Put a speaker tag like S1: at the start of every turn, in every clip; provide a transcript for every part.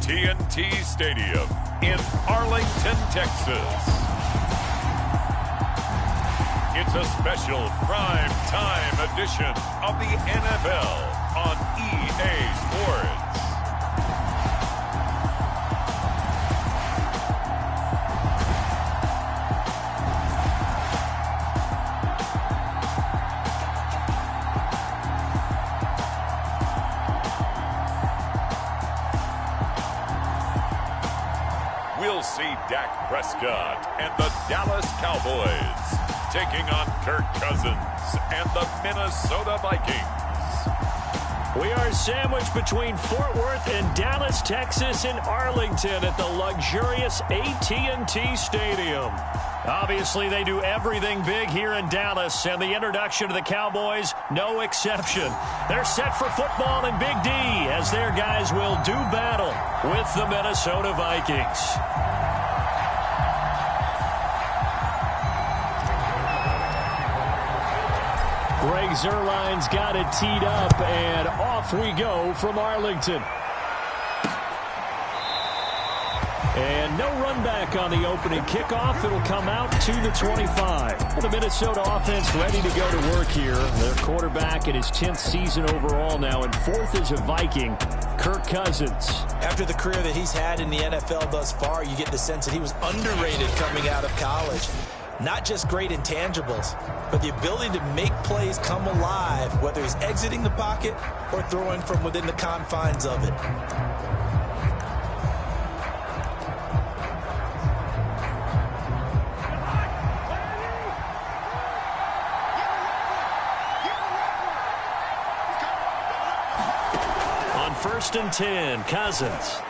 S1: AT&T Stadium in Arlington, Texas. It's a special prime time edition of the NFL on EA Sports. We'll see Dak Prescott and the Dallas Cowboys taking on Kirk Cousins and the Minnesota Vikings.
S2: We are sandwiched between Fort Worth and Dallas, Texas, and Arlington at the luxurious AT&T Stadium. Obviously, they do everything big here in Dallas, and the introduction to the Cowboys, no exception. They're set for football in Big D as their guys will do battle with the Minnesota Vikings. Greg Zuerlein's got it teed up, and off we go from Arlington. And no run back on the opening kickoff. It'll come out to the 25. The Minnesota offense ready to go to work here. Their quarterback in his 10th season overall now, and 4th as a Viking, Kirk Cousins.
S3: After the career that he's had in the NFL thus far, you get the sense that he was underrated coming out of college. Not just great intangibles, but the ability to make plays come alive, whether he's exiting the pocket or throwing from within the confines of it.
S2: On 1st and 10, Cousins.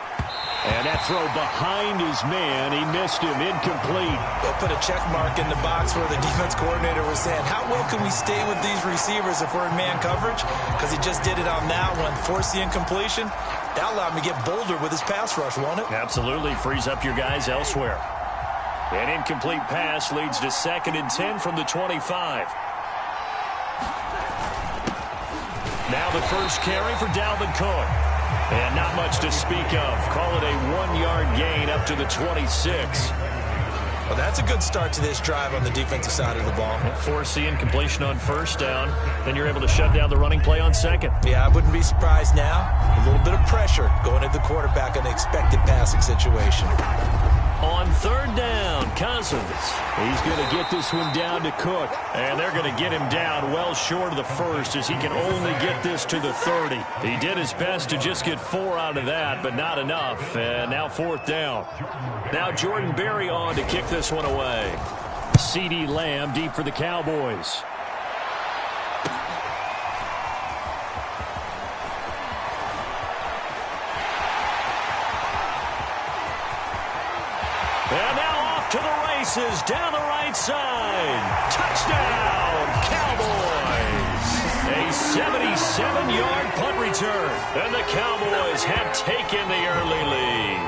S2: And that throw behind his man. He missed him. Incomplete.
S3: They'll put a check mark in the box where the defense coordinator was saying, how well can we stay with these receivers if we're in man coverage? Because he just did it on that one. Forced the incompletion. That allowed him to get bolder with his pass rush, won't it?
S2: Absolutely. Frees up your guys elsewhere. An incomplete pass leads to 2nd and 10 from the 25. Now the first carry for Dalvin Cook. And not much to speak of. Call it a 1-yard gain up to the 26.
S3: Well, that's a good start to this drive on the defensive side of the ball.
S2: Force the incompletion on 1st down. Then you're able to shut down the running play on 2nd.
S3: Yeah, I wouldn't be surprised now. A little bit of pressure going at the quarterback in an expected passing situation.
S2: On 3rd down, Cousins. He's going to get this one down to Cook. And they're going to get him down well short of the 1st as he can only get this to the 30. He did his best to just get 4 out of that, but not enough. And now 4th down. Now Jordan Berry on to kick this one away. CeeDee Lamb deep for the Cowboys. And now off to the races, down the right side. Touchdown, Cowboys. A 77-yard punt return. And the Cowboys have taken the early lead.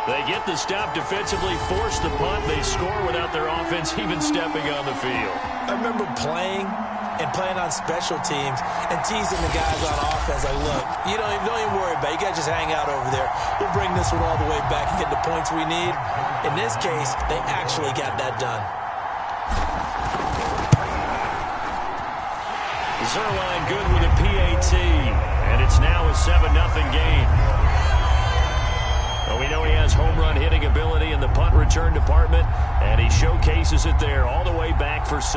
S2: They get the stop defensively, force the punt. They score without their offense even stepping on the field.
S3: I remember playing on special teams and teasing the guys on offense. Like, look, don't even worry about it. You guys just hang out over there. We'll bring this one all the way back and get the points we need. In this case, they actually got that done.
S2: Zuerlein good with a PAT, and it's now a 7-0 game. Well, we know he has home run hitting ability in the punt return department, and he showcases it there all the way back for 6.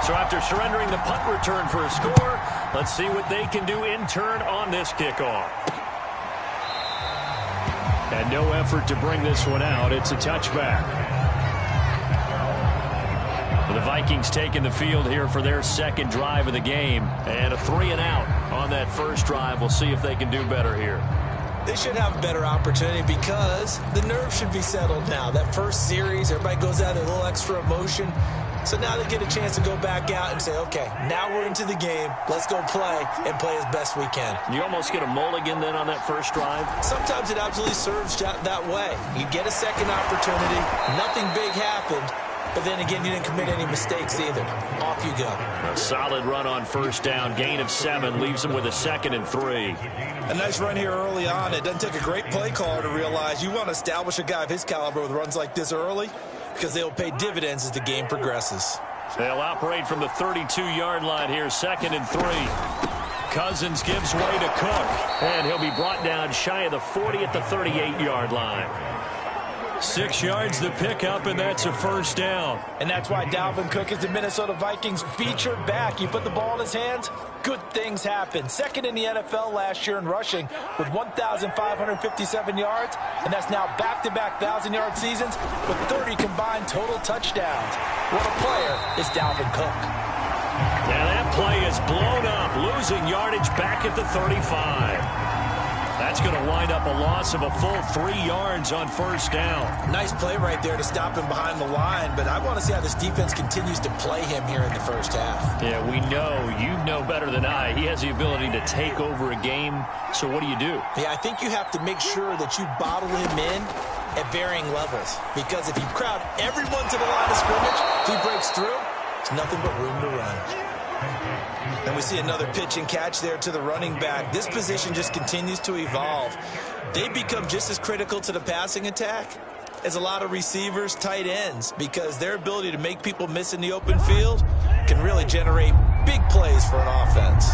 S2: So after surrendering the punt return for a score, let's see what they can do in turn on this kickoff. And no effort to bring this one out. It's a touchback. The Vikings taking the field here for their 2nd drive of the game. And a 3-and-out on that first drive. We'll see if they can do better here.
S3: They should have a better opportunity because the nerves should be settled now. That first series, everybody goes out with a little extra emotion. So now they get a chance to go back out and say, okay, now we're into the game. Let's go play and play as best we can.
S2: You almost get a mulligan then on that first drive?
S3: Sometimes it absolutely serves that way. You get a second opportunity. Nothing big happened. but then again, you didn't commit any mistakes either. Off you go.
S2: A solid run on first down. Gain of 7 leaves him with a 2nd and 3.
S3: A nice run here early on. It doesn't take a great play caller to realize you want to establish a guy of his caliber with runs like this early because they'll pay dividends as the game progresses.
S2: They'll operate from the 32-yard line here, 2nd and 3. Cousins gives way to Cook, and he'll be brought down shy of the 40 at the 38-yard line. 6 yards the pickup, and that's a first down.
S3: And that's why Dalvin Cook is the Minnesota Vikings featured back. You put the ball in his hands, good things happen. 2nd in the NFL last year in rushing with 1,557 yards, and that's now back-to-back 1,000-yard seasons with 30 combined total touchdowns. What a player is Dalvin Cook.
S2: Now that play is blown up, losing yardage back at the 35. That's going to wind up a loss of a full 3 yards on first down.
S3: Nice play right there to stop him behind the line, but I want to see how this defense continues to play him here in the first half.
S2: Yeah, we know. You know better than I. He has the ability to take over a game, so what do you do?
S3: Yeah, I think you have to make sure that you bottle him in at varying levels, because if you crowd everyone to the line of scrimmage, if he breaks through, it's nothing but room to run. And we see another pitch and catch there to the running back. This position just continues to evolve. They become just as critical to the passing attack as a lot of receivers, tight ends, because their ability to make people miss in the open field can really generate big plays for an offense.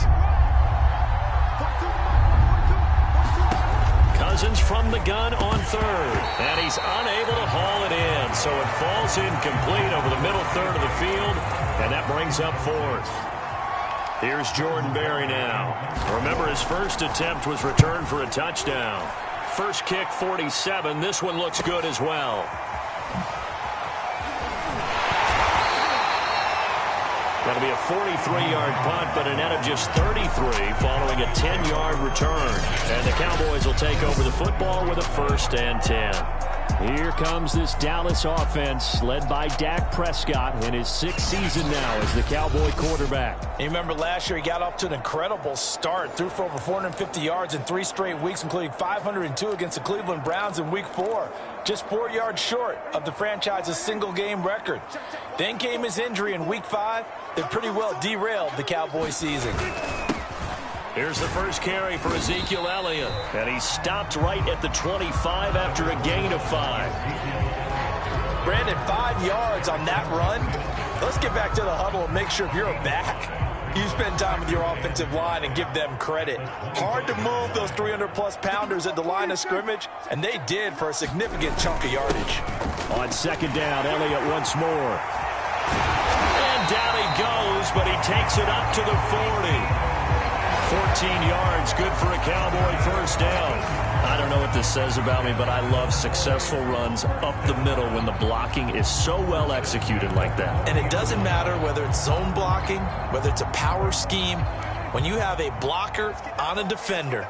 S2: Cousins from the gun on 3rd, and he's unable to haul it in, so it falls incomplete over the middle third of the field, and that brings up 4th. Here's Jordan Berry now. Remember, his first attempt was returned for a touchdown. First kick, 47. This one looks good as well. That'll be a 43-yard punt, but a net of just 33 following a 10-yard return. And the Cowboys will take over the football with a 1st and 10. Here comes this Dallas offense led by Dak Prescott in his 6th season now as the Cowboy quarterback.
S3: You remember last year he got off to an incredible start, threw for over 450 yards in 3 straight weeks, including 502 against the Cleveland Browns in Week 4. Just 4 yards short of the franchise's single-game record. Then came his injury in Week 5 that pretty well derailed the Cowboy season.
S2: Here's the first carry for Ezekiel Elliott, and he stopped right at the 25 after a gain of 5.
S3: Brandon, 5 yards on that run. Let's get back to the huddle and make sure if you're a back, you spend time with your offensive line and give them credit. Hard to move those 300-plus pounders at the line of scrimmage, and they did for a significant chunk of yardage.
S2: On 2nd down, Elliott once more. And down he goes, but he takes it up to the 40. 14 yards, good for a Cowboy first down. I don't know what this says about me, but I love successful runs up the middle when the blocking is so well executed like that.
S3: And it doesn't matter whether it's zone blocking, whether it's a power scheme. When you have a blocker on a defender,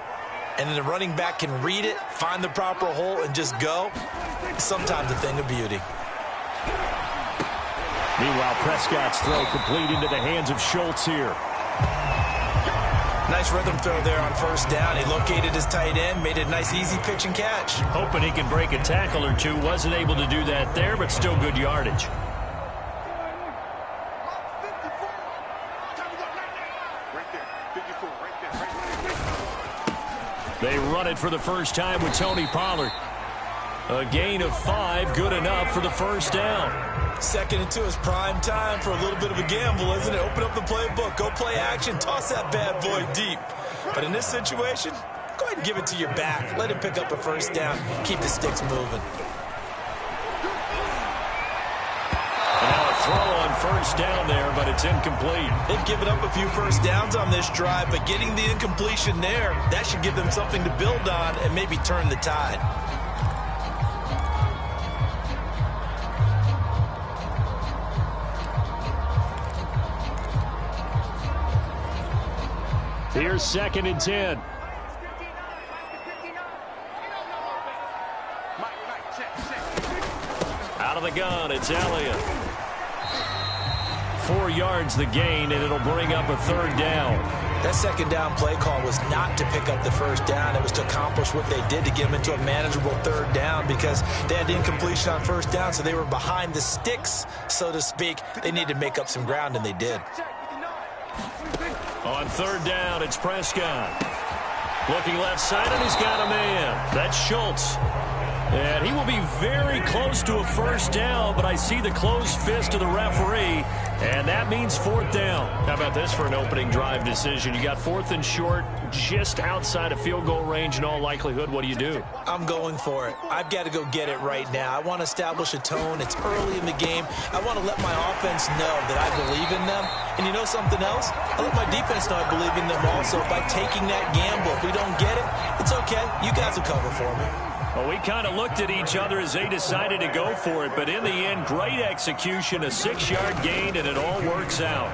S3: and then the running back can read it, find the proper hole, and just go, it's sometimes a thing of beauty.
S2: Meanwhile, Prescott's throw complete into the hands of Schultz here.
S3: Nice rhythm throw there on first down. He located his tight end, made a nice easy pitch and catch.
S2: Hoping he can break a tackle or two. Wasn't able to do that there, but still good yardage. They run it for the first time with Tony Pollard. A gain of 5, good enough for the first down.
S3: 2nd and 2 is prime time for a little bit of a gamble, isn't it? Open up the playbook, go play action, toss that bad boy deep. But in this situation, go ahead and give it to your back. Let him pick up a first down, keep the sticks moving.
S2: And now a throw on first down there, but it's incomplete.
S3: They've given up a few first downs on this drive, but getting the incompletion there, that should give them something to build on and maybe turn the tide.
S2: Here's 2nd and 10. Out of the gun, it's Elliott. 4 yards the gain, and it'll bring up a 3rd down.
S3: That second down play call was not to pick up the first down. It was to accomplish what they did, to get them into a manageable third down, because they had incompletion on first down, so they were behind the sticks, so to speak. They needed to make up some ground, and they did.
S2: On third down, it's Prescott. Looking left side, and he's got a man. That's Schultz. And he will be very close to a first down, but I see the closed fist of the referee, and that means fourth down. How about this for an opening drive decision? You got fourth and short, just outside of field goal range in all likelihood. What do you do?
S3: I'm going for it. I've got to go get it right now. I want to establish a tone. It's early in the game. I want to let my offense know that I believe in them. And you know something else? I let my defense know I believe in them also by taking that gamble. If we don't get it, it's okay. You guys will cover for me.
S2: Well, we kind of looked at each other as they decided to go for it, but in the end, great execution, a 6-yard gain, and it all works out.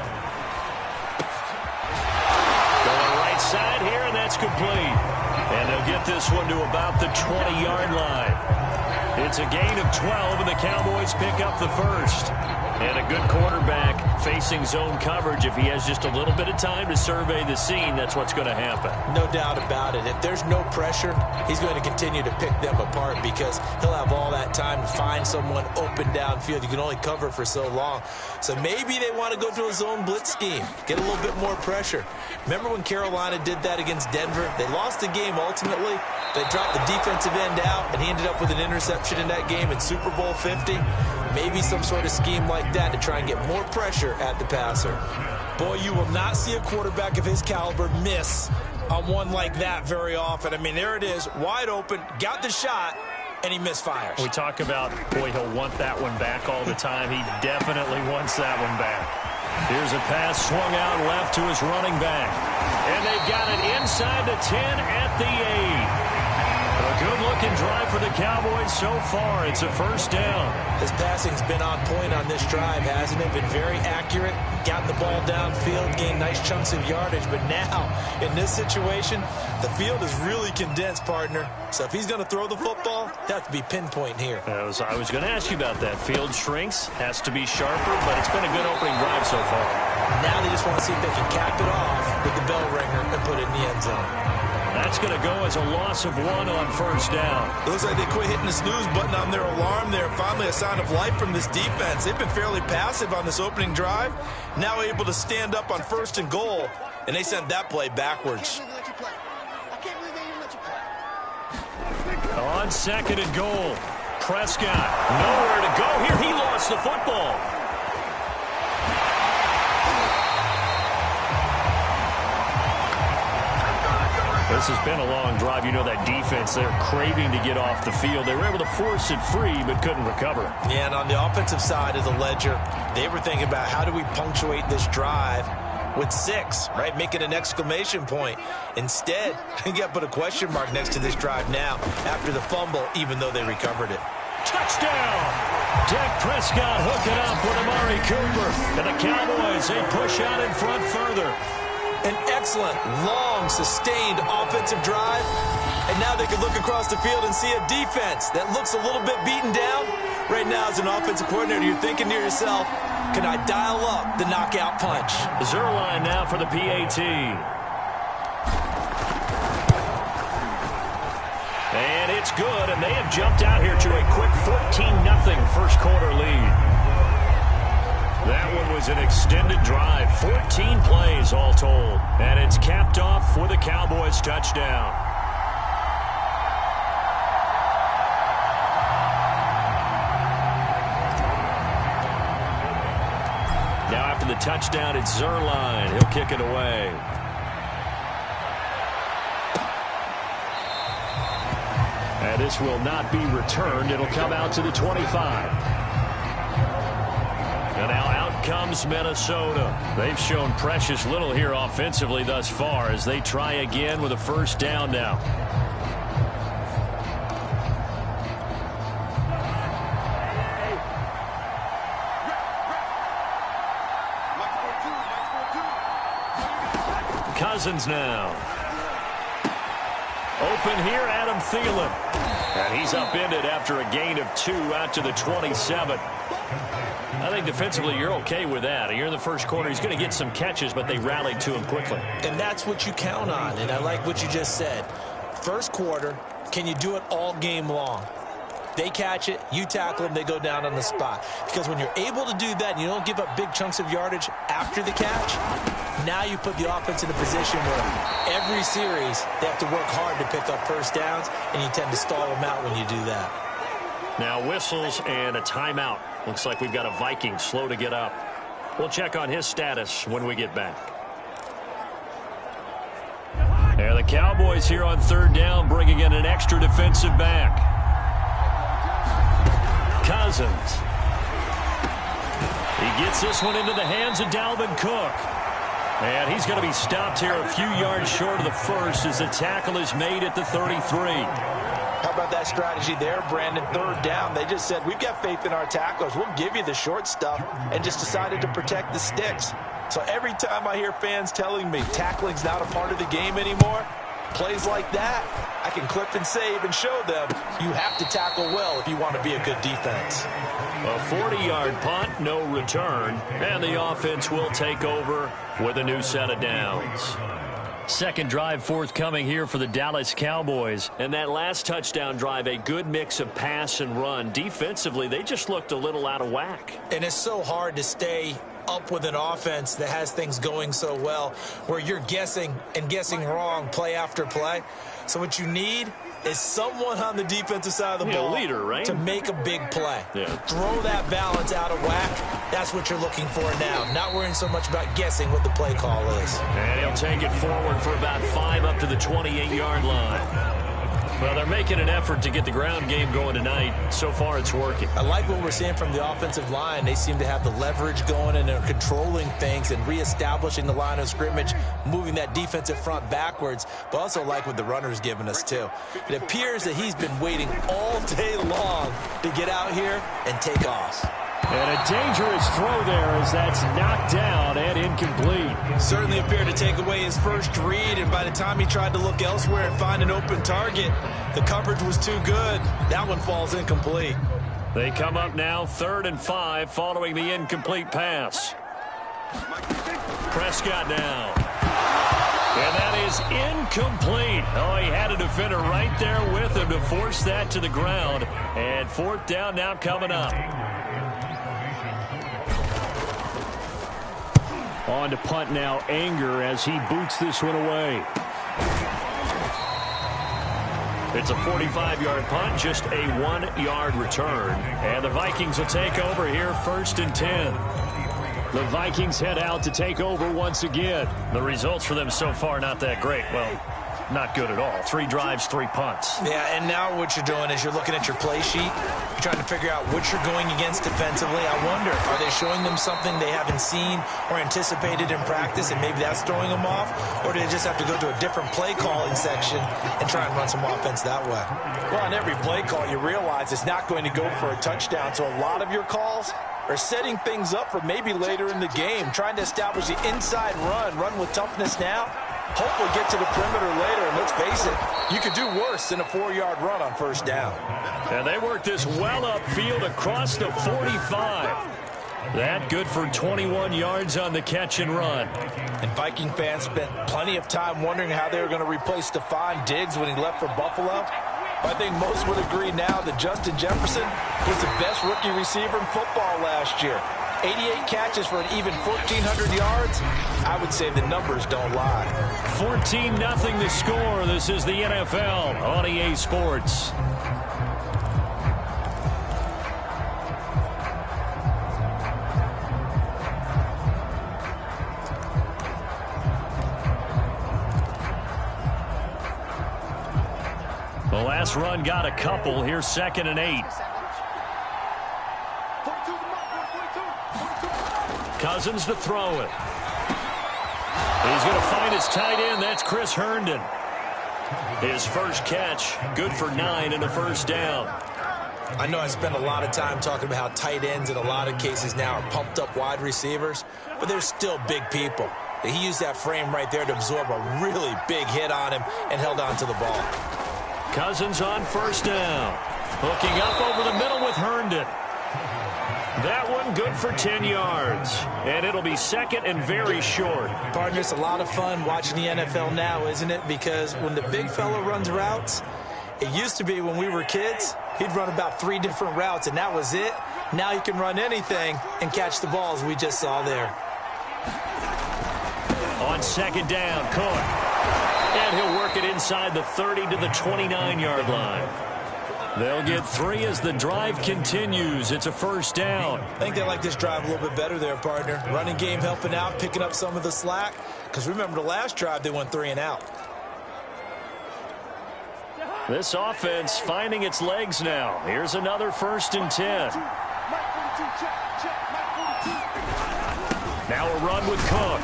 S2: Going right side here, and that's complete. And they'll get this one to about the 20-yard line. It's a gain of 12, and the Cowboys pick up the first. And a good quarterback facing zone coverage. If he has just a little bit of time to survey the scene, that's what's going to happen.
S3: No doubt about it. If there's no pressure, he's going to continue to pick them apart, because he'll have all that time to find someone open downfield. You can only cover for so long. So maybe they want to go to a zone blitz scheme, get a little bit more pressure. Remember when Carolina did that against Denver? They lost the game ultimately. They dropped the defensive end out, and he ended up with an interception in that game in Super Bowl 50. Maybe some sort of scheme like that to try and get more pressure at the passer. Boy, you will not see a quarterback of his caliber miss on one like that very often. I mean, there it is, wide open, got the shot, and he misfires.
S2: We talk about, boy, he'll want that one back all the time. He definitely wants that one back. Here's a pass swung out left to his running back. And they've got it inside the 10 at the 8. A good-looking drive for the Cowboys so far. It's a first down.
S3: His passing's been on point on this drive, hasn't it? Been very accurate, gotten the ball downfield, gained nice chunks of yardage. But now, in this situation, the field is really condensed, partner. So if he's going to throw the football, that has to be pinpoint here.
S2: I was going to ask you about that. Field shrinks, has to be sharper, but it's been a good opening drive so far.
S3: Now they just want to see if they can cap it off with the bell ringer and put it in the end zone.
S2: That's going to go as a loss of 1 on first down.
S3: It looks like they quit hitting the snooze button on their alarm there. Finally a sign of life from this defense. They've been fairly passive on this opening drive. Now able to stand up on first and goal, and they sent that play backwards.
S2: On second and goal, Prescott nowhere to go here. He lost the football. This has been a long drive. You know that defense, they're craving to get off the field. They were able to force it free, but couldn't recover.
S3: Yeah, and on the offensive side of the ledger, they were thinking about how do we punctuate this drive with 6, right? Make it an exclamation point. Instead, you got to put a question mark next to this drive now after the fumble, even though they recovered it.
S2: Touchdown! Dak Prescott hooking up with Amari Cooper. And the Cowboys, they push out in front further.
S3: An excellent, long, sustained offensive drive. And now they can look across the field and see a defense that looks a little bit beaten down. Right now, as an offensive coordinator, you're thinking to yourself, can I dial up the knockout punch?
S2: Zerline now for the PAT. And it's good, and they have jumped out here to a quick 14-0 first quarter lead. That one was an extended drive, 14 plays all told. And it's capped off with a Cowboys touchdown. Now after the touchdown, it's Zerline. He'll kick it away. And this will not be returned. It'll come out to the 25. And now out comes Minnesota. They've shown precious little here offensively thus far as they try again with a first down now. Cousins now. Open here, Adam Thielen. And he's upended after a gain of 2 out to the 27. I think defensively you're okay with that. You're in the first quarter. He's going to get some catches, but they rallied to him quickly.
S3: And that's what you count on, and I like what you just said. First quarter, can you do it all game long? They catch it, you tackle them, they go down on the spot. Because when you're able to do that and you don't give up big chunks of yardage after the catch, now you put the offense in a position where every series they have to work hard to pick up first downs, and you tend to stall them out when you do that.
S2: Now whistles and a timeout. Looks like we've got a Viking slow to get up. We'll check on his status when we get back. There the Cowboys here on third down, bringing in an extra defensive back. Cousins. He gets this one into the hands of Dalvin Cook. And he's going to be stopped here a few yards short of the first as the tackle is made at the 33.
S3: How about that strategy there, Brandon? Third down, they just said, we've got faith in our tacklers. We'll give you the short stuff, and just decided to protect the sticks. So every time I hear fans telling me tackling's not a part of the game anymore, plays like that, I can clip and save and show them you have to tackle well if you want to be a good defense.
S2: A 40-yard punt, no return, and the offense will take over with a new set of downs. Second drive forthcoming here for the Dallas Cowboys. And that last touchdown drive, a good mix of pass and run. Defensively, they just looked a little out of whack.
S3: And it's so hard to stay up with an offense that has things going so well, where you're guessing and guessing wrong play after play. So what you need is someone on the defensive side of the ball,
S2: leader, right?
S3: To make a big play.
S2: Yeah.
S3: Throw that balance out of whack. That's what you're looking for now. Not worrying so much about guessing what the play call is.
S2: And he'll take it forward for about 5 up to the 28-yard line. Well, they're making an effort to get the ground game going tonight. So far, it's working.
S3: I like what we're seeing from the offensive line. They seem to have the leverage going, and they're controlling things and reestablishing the line of scrimmage, moving that defensive front backwards, but also like what the runner's giving us, too. It appears that he's been waiting all day long to get out here and take off.
S2: And a dangerous throw there as that's knocked down and incomplete.
S3: Certainly appeared to take away his first read, and by the time he tried to look elsewhere and find an open target, the coverage was too good. That one falls incomplete.
S2: They come up now 3rd and 5 following the incomplete pass. Prescott now. And that is incomplete. Oh, he had a defender right there with him to force that to the ground. And 4th down now coming up. On to punt now, Anger, as he boots this one away. It's a 45-yard punt, just a 1-yard return. And the Vikings will take over here 1st and 10. The Vikings head out to take over once again. The results for them so far not that great. Well, not good at all. 3 drives, 3 punts.
S3: Yeah, and now what you're doing is you're looking at your play sheet. You're trying to figure out what you're going against defensively. I wonder, are they showing them something they haven't seen or anticipated in practice, and maybe that's throwing them off? Or do they just have to go to a different play calling section and try and run some offense that way? Well, on every play call, you realize it's not going to go for a touchdown. So a lot of your calls are setting things up for maybe later in the game, trying to establish the inside run with toughness now, hopefully get to the perimeter later. And let's face it, you could do worse than a 4-yard run on 1st down.
S2: And they work this well upfield across the 45. That good for 21 yards on the catch and run.
S3: And Viking fans spent plenty of time wondering how they were going to replace Stephon Diggs when he left for Buffalo. I think most would agree now that Justin Jefferson was the best rookie receiver in football last year. 88 catches for an even 1,400 yards. I would say the numbers don't lie.
S2: 14-0 the score. This is the NFL on EA Sports. The last run got a couple. Here's 2nd and 8. Cousins to throw it. He's going to find his tight end. That's Chris Herndon. His first catch, good for 9 and a 1st down.
S3: I know I spend a lot of time talking about how tight ends in a lot of cases now are pumped up wide receivers, but they're still big people. He used that frame right there to absorb a really big hit on him and held on to the ball.
S2: Cousins on 1st down. Hooking up over the middle with Herndon. That him, good for 10 yards. And it'll be second and very short.
S3: Partner, it's a lot of fun watching the NFL now, isn't it? Because when the big fella runs routes, it used to be when we were kids, he'd run about 3 different routes, and that was it. Now he can run anything and catch the balls we just saw there.
S2: On second down, Cook. And he'll work it inside the 30 to the 29-yard line. They'll get 3 as the drive continues. It's a first down.
S3: I think they like this drive a little bit better there, partner. Running game helping out, picking up some of the slack. Because remember the last drive, they went 3 and out.
S2: This offense finding its legs now. Here's another 1st and 10. Now a run with Cook.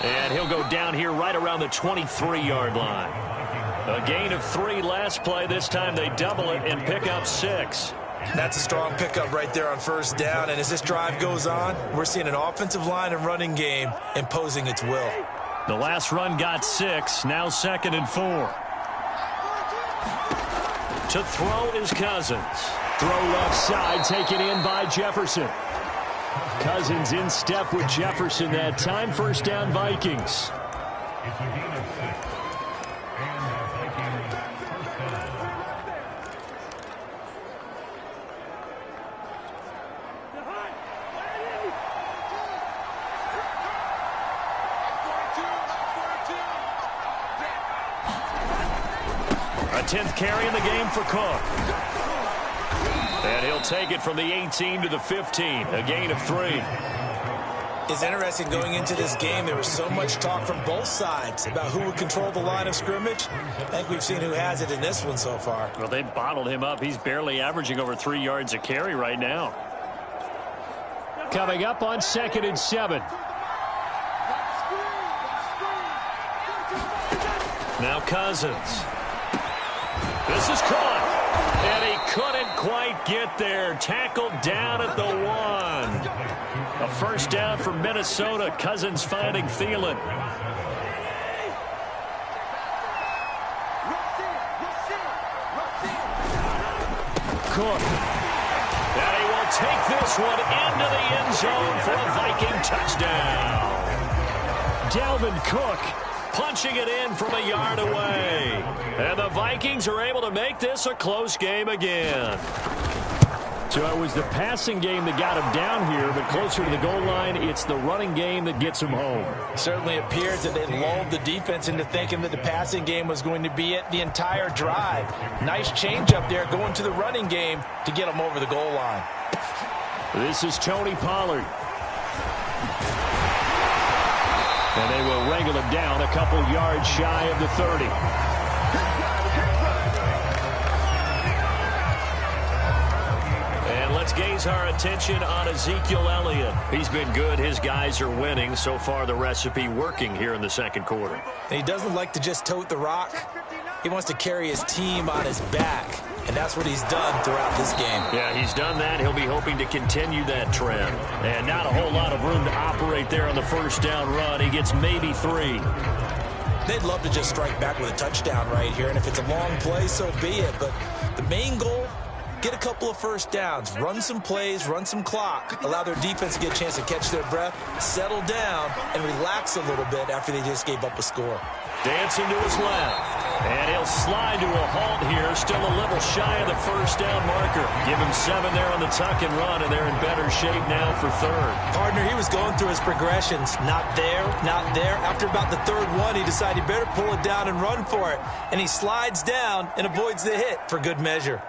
S2: And he'll go down here right around the 23-yard line. A gain of 3 last play. This time they double it and pick up 6.
S3: That's a strong pickup right there on first down. And as this drive goes on, we're seeing an offensive line and running game imposing its will.
S2: The last run got 6. Now 2nd and 4. To throw is Cousins. Throw left side, taken in by Jefferson. Cousins in step with Jefferson that time. First down, Vikings. A 10th carry in the game for Cook. And he'll take it from the 18 to the 15. A gain of 3.
S3: It's interesting going into this game. There was so much talk from both sides about who would control the line of scrimmage. I think we've seen who has it in this one so far.
S2: Well, they bottled him up. He's barely averaging over 3 yards a carry right now. Coming up on 2nd and 7. Now Cousins. This is caught. And he couldn't quite get there. Tackled down at the 1. A first down for Minnesota. Cousins finding Thielen. Cook. And he will take this one into the end zone for a Viking touchdown. Dalvin Cook punching it in from a yard away. And the Vikings are able to make this a close game again. So it was the passing game that got him down here, but closer to the goal line, it's the running game that gets him home.
S3: Certainly appears that they lulled the defense into thinking that the passing game was going to be it the entire drive. Nice change up there going to the running game to get him over the goal line.
S2: This is Tony Pollard. And they will wrangle him down a couple yards shy of the 30. And let's gaze our attention on Ezekiel Elliott. He's been good. His guys are winning. So far, the recipe working here in the second quarter.
S3: And he doesn't like to just tote the rock. He wants to carry his team on his back. And that's what he's done throughout this game.
S2: Yeah, he's done that. He'll be hoping to continue that trend. And not a whole lot of room to operate there on the first down run. He gets maybe 3.
S3: They'd love to just strike back with a touchdown right here. And if it's a long play, so be it. But the main goal, get a couple of first downs. Run some plays, run some clock. Allow their defense to get a chance to catch their breath, settle down, and relax a little bit after they just gave up a score.
S2: Dancing to his left. And he'll slide to a halt here. Still a little shy of the first down marker. Give him 7 there on the tuck and run, and they're in better shape now for 3rd.
S3: Partner, he was going through his progressions. Not there, not there. After about the 3rd one, he decided he better pull it down and run for it. And he slides down and avoids the hit for good measure.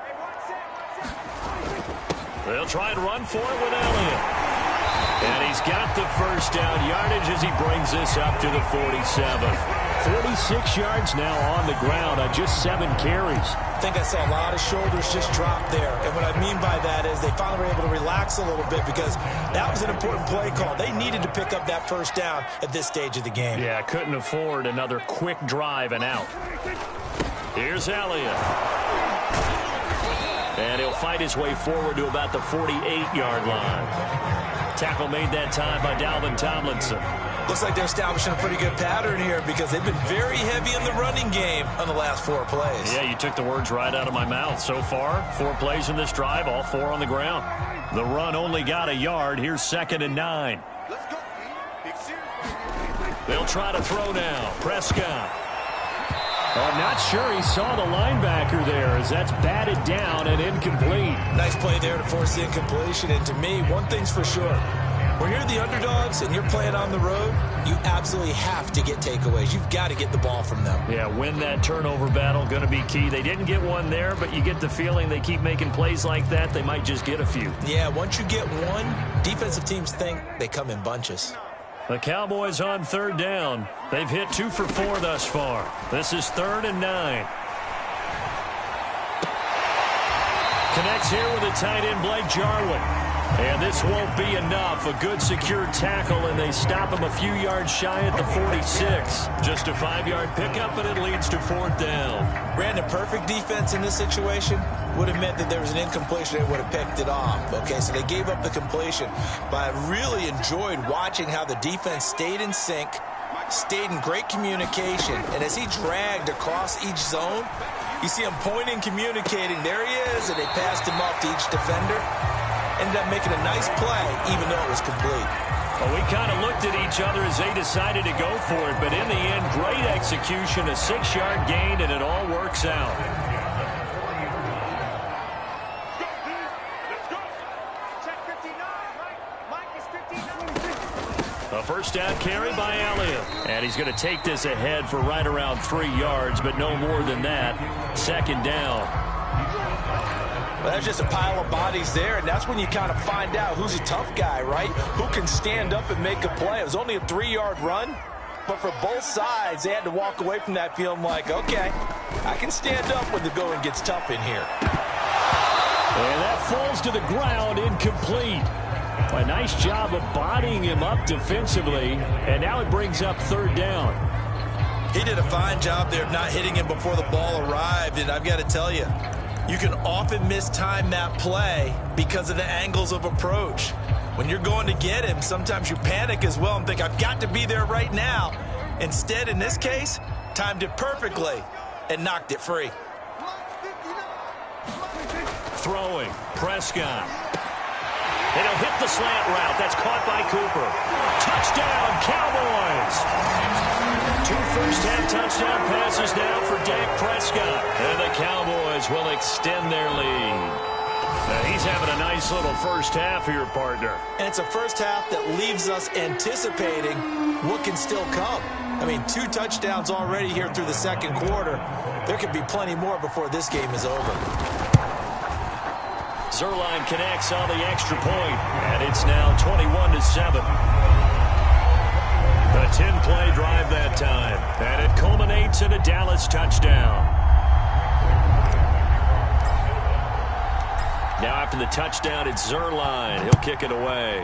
S2: They'll try and run for it with Elliott. And he's got the first down yardage as he brings this up to the 47. 46 yards now on the ground on just 7 carries.
S3: I think I saw a lot of shoulders just drop there. And what I mean by that is they finally were able to relax a little bit because that was an important play call. They needed to pick up that first down at this stage of the game.
S2: Yeah, couldn't afford another quick drive and out. Here's Elliott. And he'll fight his way forward to about the 48-yard line. Tackle made that time by Dalvin Tomlinson.
S3: Looks like they're establishing a pretty good pattern here because they've been very heavy in the running game on the last 4 plays.
S2: Yeah, you took the words right out of my mouth. So far, 4 plays in this drive, all 4 on the ground. The run only got a yard. Here's 2nd and 9. They'll try to throw now. Prescott. I'm not sure he saw the linebacker there as that's batted down and incomplete.
S3: Nice play there to force the incompletion. And to me, one thing's for sure. When you're the underdogs and you're playing on the road, you absolutely have to get takeaways. You've got to get the ball from them.
S2: Yeah, win that turnover battle, going to be key. They didn't get one there, but you get the feeling they keep making plays like that, they might just get a few.
S3: Yeah, once you get one, defensive teams think they come in bunches.
S2: The Cowboys on 3rd down. They've hit 2 for 4 thus far. This is 3rd and 9. Connects here with a tight end, Blake Jarwin. And this won't be enough. A good secure tackle, and they stop him a few yards shy at the 46. Just a 5-yard pickup, and it leads to 4th down.
S3: Brandon, perfect defense in this situation would have meant that there was an incompletion. They would have picked it off. Okay, so they gave up the completion. But I really enjoyed watching how the defense stayed in sync, stayed in great communication. And as he dragged across each zone, you see him pointing, communicating. There he is, and they passed him up to each defender. Ended up making a nice play, even though it was complete.
S2: Well, we kind of looked at each other as they decided to go for it, but in the end, great execution, a 6-yard gain, and it all works out. A first down carry by Elliott. And he's going to take this ahead for right around 3 yards, but no more than that. 2nd down.
S3: Well, there's just a pile of bodies there, and that's when you kind of find out who's a tough guy, right? Who can stand up and make a play. It was only a 3-yard run, but for both sides, they had to walk away from that feeling like, okay, I can stand up when the going gets tough in here.
S2: And that falls to the ground, incomplete. A nice job of bodying him up defensively, and now it brings up 3rd down.
S3: He did a fine job there of not hitting him before the ball arrived, and I've got to tell you, you can often mistime that play because of the angles of approach. When you're going to get him, sometimes you panic as well and think, I've got to be there right now. Instead, in this case, timed it perfectly and knocked it free.
S2: Throwing, Prescott. And he'll hit the slant route. That's caught by Cooper. Touchdown, Cowboys! 2 first-half touchdown passes now for Dak Prescott. And the Cowboys will extend their lead. Now he's having a nice little first half here, partner.
S3: And it's a first half that leaves us anticipating what can still come. I mean, 2 touchdowns already here through the 2nd quarter. There could be plenty more before this game is over.
S2: Zuerlein connects on the extra point, and it's now 21-7. A 10-play drive that time, and it culminates in a Dallas touchdown. Now after the touchdown, it's Zuerlein. He'll kick it away.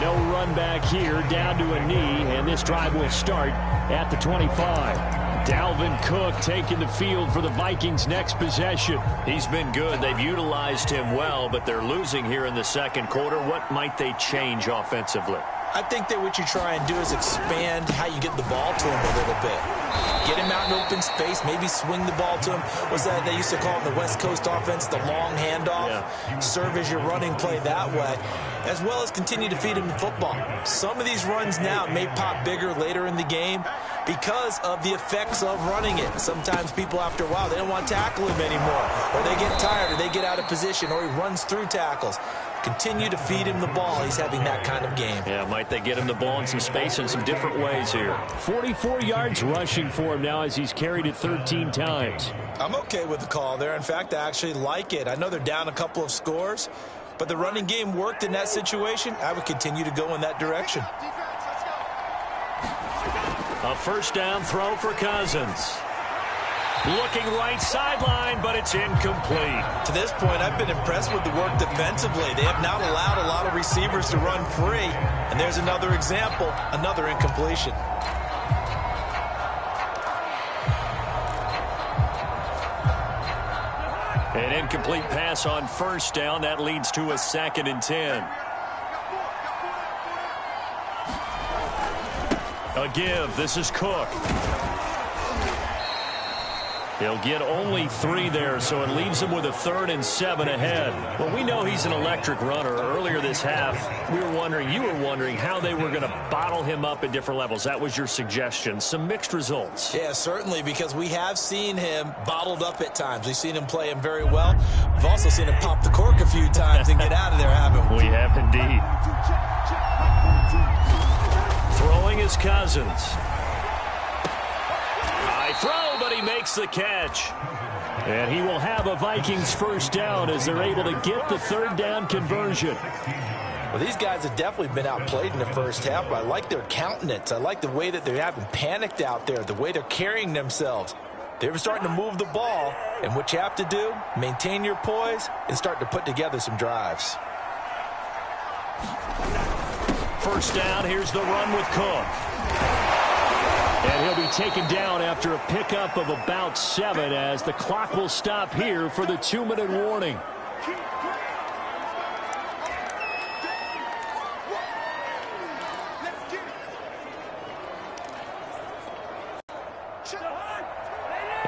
S2: No run back here, down to a knee, and this drive will start at the 25. Dalvin Cook taking the field for the Vikings' next possession. He's been good. They've utilized him well, but they're losing here in the 2nd quarter. What might they change offensively?
S3: I think that what you try and do is expand how you get the ball to him a little bit. Get him out in open space, maybe swing the ball to him. What's that they used to call it in the West Coast offense, the long handoff? Yeah. Serve as your running play that way, as well as continue to feed him the football. Some of these runs now may pop bigger later in the game because of the effects of running it. Sometimes people, after a while, they don't want to tackle him anymore, or they get tired, or they get out of position, or he runs through tackles. Continue to feed him the ball. He's having that kind of game.
S2: Yeah, might they get him the ball in some space in some different ways here. 44 yards rushing for him now as he's carried it 13 times.
S3: I'm okay with the call there. In fact, I actually like it. I know they're down a couple of scores, but the running game worked in that situation. I would continue to go in that direction.
S2: A first down throw for Cousins. Looking right sideline, but it's incomplete.
S3: To this point, I've been impressed with the work defensively. They have not allowed a lot of receivers to run free. And there's another example, another incompletion.
S2: An incomplete pass on first down. That leads to a 2nd and 10. A give. This is Cook. He'll get only 3 there, so it leaves him with a 3rd and 7 ahead. Well, we know he's an electric runner. Earlier this half, you were wondering how they were going to bottle him up at different levels. That was your suggestion. Some mixed results.
S3: Yeah, certainly, because we have seen him bottled up at times. We've seen him play him very well. We've also seen him pop the cork a few times and get out of there, haven't we?
S2: We have indeed. Throwing is Cousins. Throw, but he makes the catch. And he will have a Vikings first down as they're able to get the 3rd down conversion.
S3: Well, these guys have definitely been outplayed in the first half, but I like their countenance. I like the way that they haven't panicked out there, the way they're carrying themselves. They're starting to move the ball, and what you have to do, maintain your poise and start to put together some drives.
S2: First down, here's the run with Cook. And he'll be taken down after a pickup of about 7 as the clock will stop here for the 2-minute warning.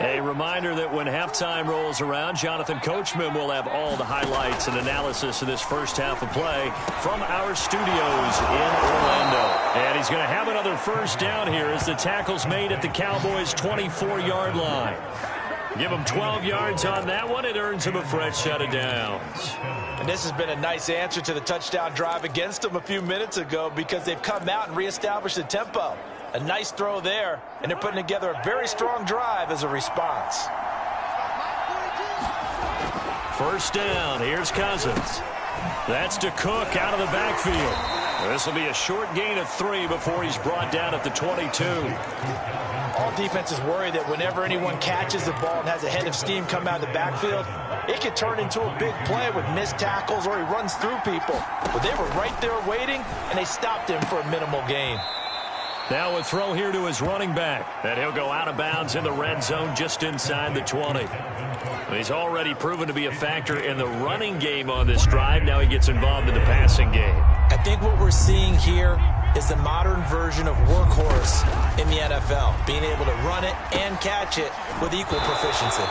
S2: A reminder that when halftime rolls around, Jonathan Coachman will have all the highlights and analysis of this first half of play from our studios in Orlando. And he's going to have another first down here as the tackle's made at the Cowboys' 24-yard line. Give him 12 yards on that one. It earns him a fresh set of downs.
S3: And this has been a nice answer to the touchdown drive against them a few minutes ago because they've come out and reestablished the tempo. A nice throw there, and they're putting together a very strong drive as a response.
S2: First down, here's Cousins. That's to Cook out of the backfield. This will be a short gain of 3 before he's brought down at the 22.
S3: All defenses worry that whenever anyone catches the ball and has a head of steam come out of the backfield, it could turn into a big play with missed tackles or he runs through people. But they were right there waiting, and they stopped him for a minimal gain.
S2: Now a throw here to his running back. And he'll go out of bounds in the red zone just inside the 20. He's already proven to be a factor in the running game on this drive. Now he gets involved in the passing game.
S3: I think what we're seeing here is the modern version of workhorse in the NFL. Being able to run it and catch it with equal proficiency.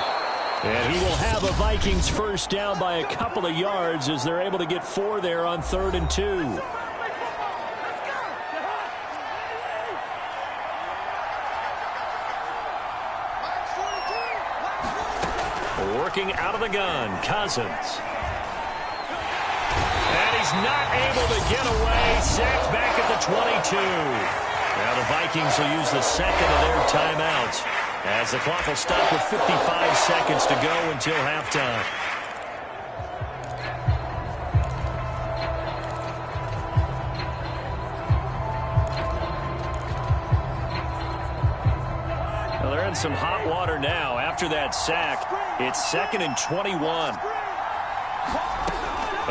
S2: And he will have a Vikings first down by a couple of yards as they're able to get 4 there on 3rd and 2. Working out of the gun, Cousins. And he's not able to get away. Sacked back at the 22. Now the Vikings will use the 2nd of their timeouts as the clock will stop with 55 seconds to go until halftime. Well, they're in some hot water now. After that sack, it's 2nd and 21.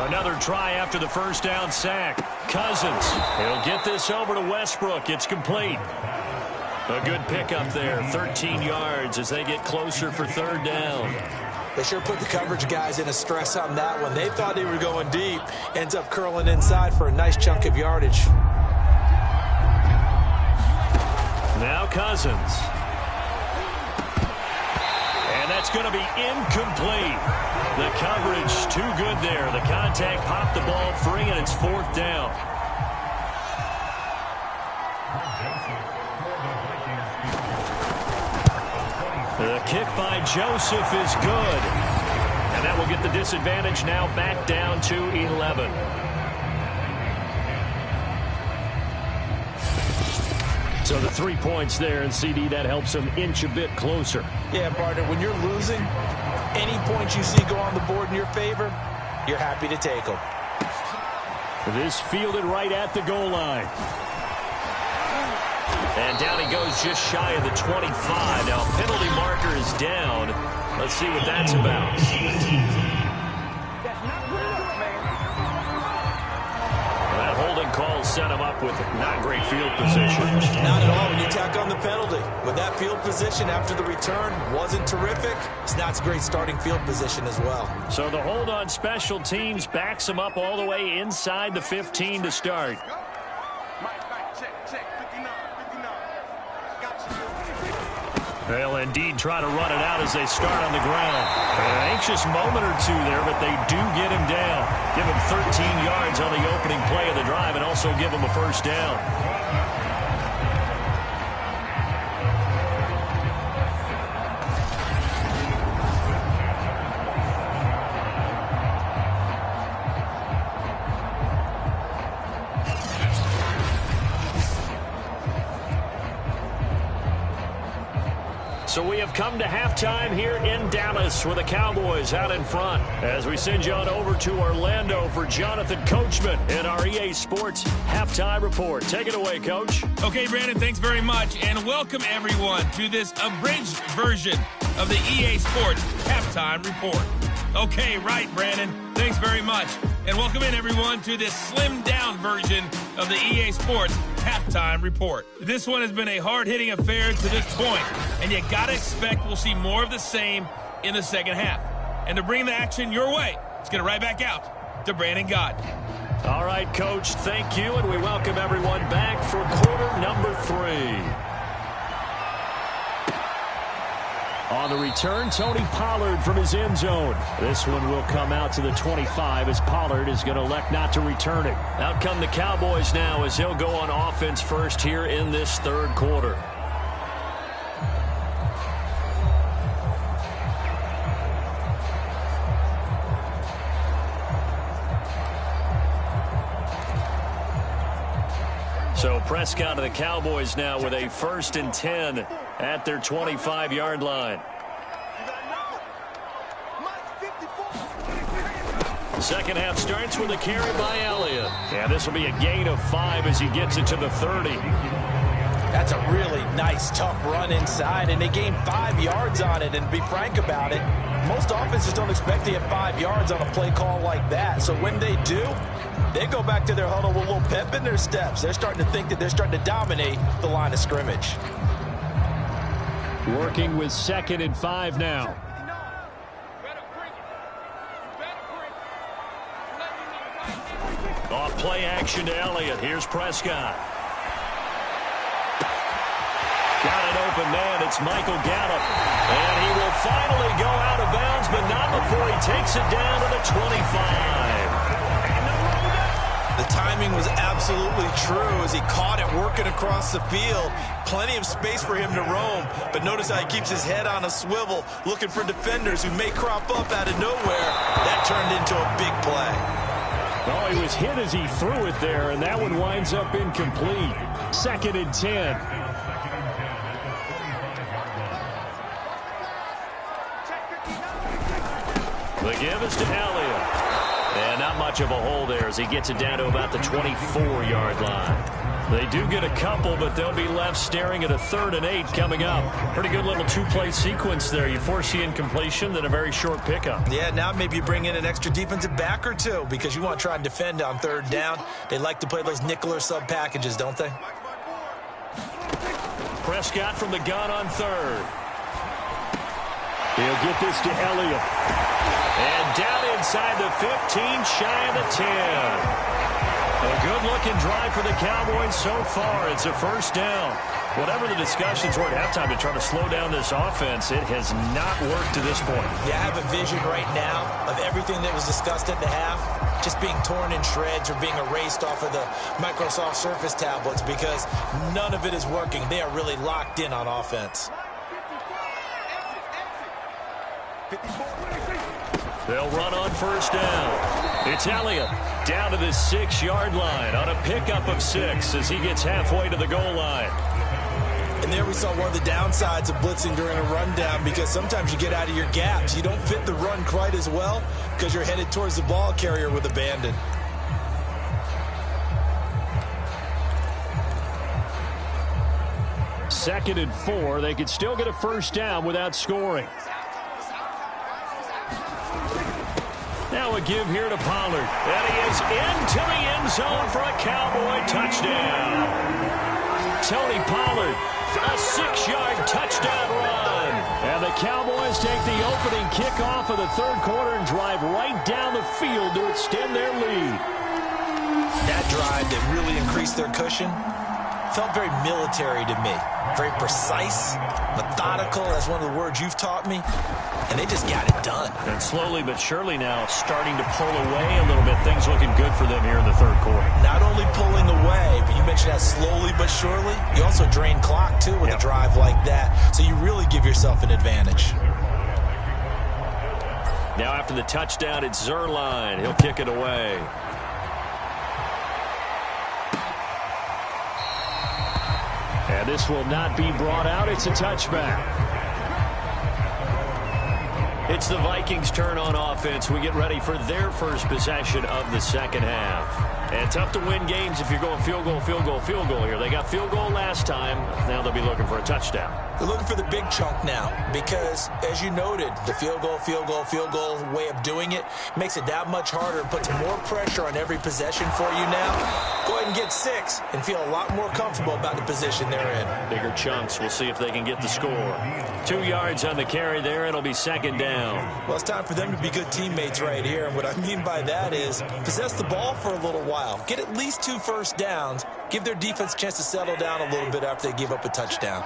S2: Another try after the first down sack. Cousins, he'll get this over to Westbrook. It's complete. A good pickup there, 13 yards as they get closer for 3rd down.
S3: They sure put the coverage guys in a stress on that one. They thought they were going deep. Ends up curling inside for a nice chunk of yardage.
S2: Now Cousins. And that's going to be incomplete. The coverage too good there. The contact popped the ball free, and it's 4th down. The kick by Joseph is good. And that will get the disadvantage now back down to 11. So the 3 points there, and CD, that helps them inch a bit closer.
S3: Yeah, partner, when you're losing, any points you see go on the board in your favor, you're happy to take them.
S2: This fielded right at the goal line. And down he goes just shy of the 25. Now penalty marker is down. Let's see what that's about. That holding call set him up with not great field position.
S3: Not at all when you tack on the penalty. With that field position after the return wasn't terrific, it's not a great starting field position as well.
S2: So the hold on special teams backs him up all the way inside the 15 to start. They'll indeed try to run it out as they start on the ground. An anxious moment or two there, but they do get him down. Give him 13 yards on the opening play of the drive and also give him a first down. So we have come to halftime here in Dallas with the Cowboys out in front as we send you on over to Orlando for Jonathan Coachman in our EA Sports Halftime Report. Take it away, Coach.
S4: Okay, Brandon, thanks very much, and welcome everyone to this abridged version of the EA Sports Halftime Report. Okay, right, Brandon, thanks very much. And welcome in, everyone, to this slimmed-down version of the EA Sports Halftime Report. This one has been a hard-hitting affair to this point, and you got to expect we'll see more of the same in the second half. And to bring the action your way, let's get it right back out to Brandon Gott.
S2: All right, Coach, thank you, and we welcome everyone back for quarter number 3. On the return, Tony Pollard from his end zone. This one will come out to the 25 as Pollard is going to elect not to return it. Out come the Cowboys now as he'll go on offense first here in this third quarter. So Prescott of the Cowboys now with a 1st and 10 at their 25-yard line. Second half starts with a carry by Elliott. And this will be a gain of 5 as he gets it to the 30.
S3: That's a really nice, tough run inside, and they gained 5 yards on it. And to be frank about it, most offenses don't expect to get 5 yards on a play call like that. So when they do, they go back to their huddle with a little pep in their steps. They're starting to think that they're starting to dominate the line of scrimmage.
S2: Working with 2nd and 5 now. Off play action to Elliott. Here's Prescott. Got an open man. It's Michael Gallup. And he will finally go out of bounds, but not before he takes it down to the 25.
S3: The timing was absolutely true as he caught it working across the field. Plenty of space for him to roam, but notice how he keeps his head on a swivel, looking for defenders who may crop up out of nowhere. That turned into a big play.
S2: Oh, he was hit as he threw it there, and that one winds up incomplete. 2nd and 10. The give is to Elliott. And not much of a hole there as he gets it down to about the 24-yard line. They do get a couple, but they'll be left staring at a 3rd and 8 coming up. Pretty good little 2-play sequence there. You force the incompletion, then a very short pickup.
S3: Yeah, now maybe you bring in an extra defensive back or two because you want to try and defend on 3rd down. They like to play those nickel or sub packages, don't they?
S2: Prescott from the gun on 3rd. He'll get this to Elliott. And down inside the 15, shy of the 10. A good-looking drive for the Cowboys so far. It's a first down. Whatever the discussions were at halftime to try to slow down this offense, it has not worked to this point.
S3: Yeah, I have a vision right now of everything that was discussed at the half just being torn in shreds or being erased off of the Microsoft Surface tablets because none of it is working. They are really locked in on offense.
S2: They'll run on first down. It's Elliott down to the 6-yard line on a pickup of 6 as he gets halfway to the goal line.
S3: And there we saw one of the downsides of blitzing during a rundown because sometimes you get out of your gaps. You don't fit the run quite as well because you're headed towards the ball carrier with abandon.
S2: Second and 4. They could still get a first down without scoring. Now now a give here to Pollard. And he is into the end zone for a Cowboy touchdown. Tony Pollard, a 6-yard touchdown run. And the Cowboys take the opening kickoff of the third quarter and drive right down the field to extend their lead.
S3: That drive that really increased their cushion felt very military to me. Very precise, methodical. That's one of the words you've taught me. And they just got it done.
S2: And slowly but surely now starting to pull away a little bit. Things looking good for them here in the third quarter.
S3: Not only pulling away, but you mentioned that slowly but surely. You also drain clock, too, with a drive like that. So you really give yourself an advantage.
S2: Now after the touchdown, it's Zuerlein. He'll kick it away. And this will not be brought out. It's a touchback. It's the Vikings' turn on offense. We get ready for their first possession of the second half. And tough to win games if you're going field goal, field goal, field goal here. They got field goal last time. Now they'll be looking for a touchdown.
S3: They're looking for the big chunk now because, as you noted, the field goal, field goal, field goal way of doing it makes it that much harder and puts more pressure on every possession for you now. Go ahead and get 6 and feel a lot more comfortable about the position they're in.
S2: Bigger chunks. We'll see if they can get the score. 2 yards on the carry there. It'll be second down.
S3: Well, it's time for them to be good teammates right here. And what I mean by that is possess the ball for a little while. Get at least 2 first downs. Give their defense a chance to settle down a little bit after they give up a touchdown.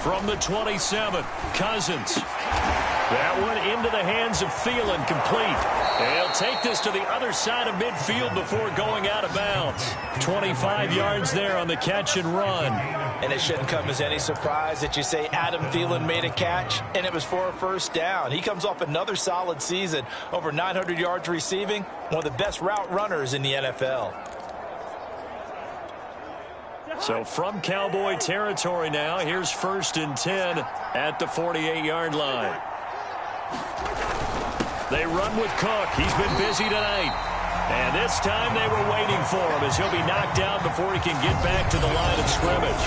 S2: From the 27, Cousins. That one into the hands of Thielen, complete. He'll take this to the other side of midfield before going out of bounds. 25 yards there on the catch and run.
S3: And it shouldn't come as any surprise that you say Adam Thielen made a catch, and it was for a first down. He comes off another solid season, over 900 yards receiving, one of the best route runners in the NFL.
S2: So from Cowboy territory now, here's 1st and 10 at the 48-yard line. They run with Cook. He's been busy tonight. And this time they were waiting for him as he'll be knocked down before he can get back to the line of scrimmage.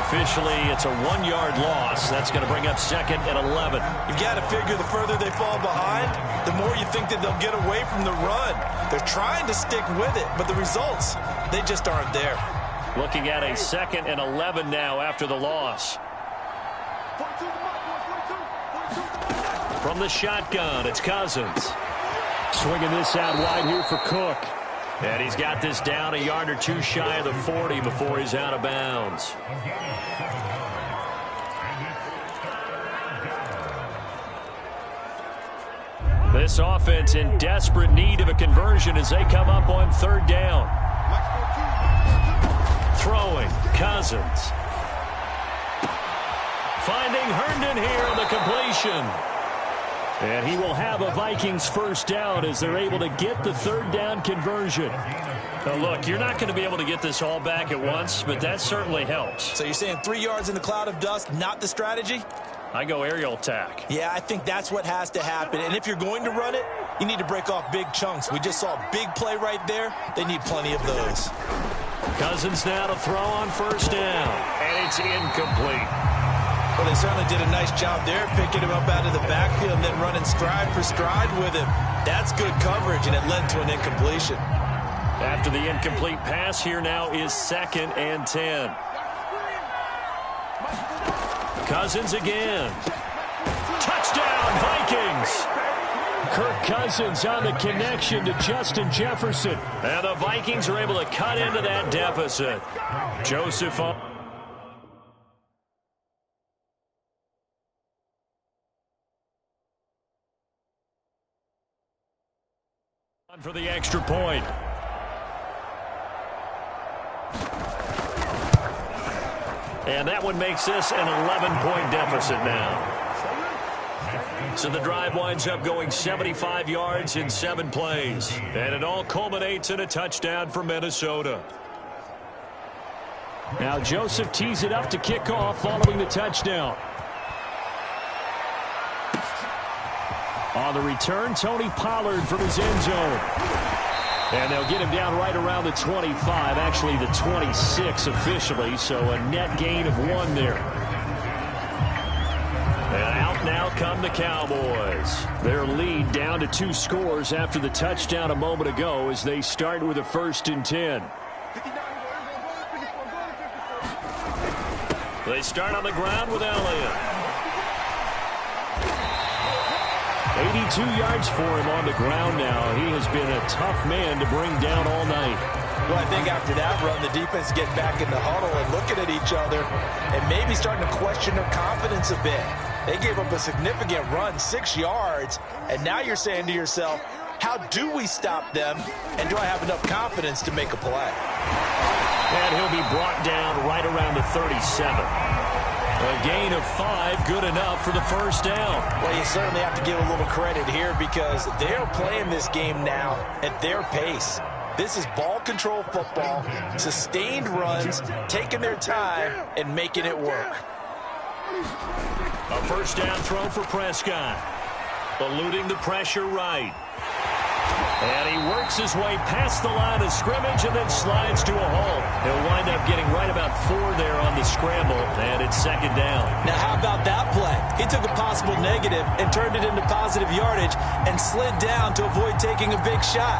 S2: Officially, it's a 1-yard loss. That's going to bring up 2nd and 11.
S3: You've got to figure the further they fall behind, the more you think that they'll get away from the run. They're trying to stick with it, but the results, they just aren't there.
S2: Looking at a 2nd and 11 now after the loss. From the shotgun, it's Cousins. Swinging this out wide here for Cook. And he's got this down a yard or 2 shy of the 40 before he's out of bounds. This offense in desperate need of a conversion as they come up on 3rd down. Throwing, Cousins. Finding Herndon here on the completion. And he will have a Vikings first down as they're able to get the 3rd down conversion. Now look, you're not going to be able to get this all back at once, but that certainly helps.
S3: So you're saying 3 yards in the cloud of dust, not the strategy?
S2: I go aerial attack.
S3: Yeah, I think that's what has to happen. And if you're going to run it, you need to break off big chunks. We just saw a big play right there. They need plenty of those.
S2: Cousins now to throw on 1st down. And it's incomplete.
S3: Well, they certainly did a nice job there, picking him up out of the backfield and then running stride for stride with him. That's good coverage, and it led to an incompletion.
S2: After the incomplete pass, here now is 2nd and 10. Cousins again. Touchdown, Vikings! Kirk Cousins on the connection to Justin Jefferson. And the Vikings are able to cut into that deficit. Joseph on for the extra point. And that one makes this an 11-point deficit now. So the drive winds up going 75 yards in 7 plays. And it all culminates in a touchdown for Minnesota. Now Joseph tees it up to kick off following the touchdown. On the return, Tony Pollard from his end zone. And they'll get him down right around the 25, actually the 26 officially, so a net gain of 1 there. And now come the Cowboys. Their lead down to 2 scores after the touchdown a moment ago as they start with a 1st and 10. They start on the ground with Elliott. 82 yards for him on the ground now. He has been a tough man to bring down all night.
S3: Well, I think after that run, the defense getting back in the huddle and looking at each other and maybe starting to question their confidence a bit. They gave up a significant run, 6 yards, and now you're saying to yourself, how do we stop them, and do I have enough confidence to make a play?
S2: And he'll be brought down right around the 37. A gain of 5, good enough for the 1st down.
S3: Well, you certainly have to give a little credit here because they're playing this game now at their pace. This is ball control football, sustained runs, taking their time, and making it work.
S2: A 1st down throw for Prescott. Eluding the pressure right. And he works his way past the line of scrimmage and then slides to a halt. He'll wind up getting right about 4 there on the scramble, and it's 2nd down.
S3: Now, how about that play? He took a possible negative and turned it into positive yardage and slid down to avoid taking a big shot.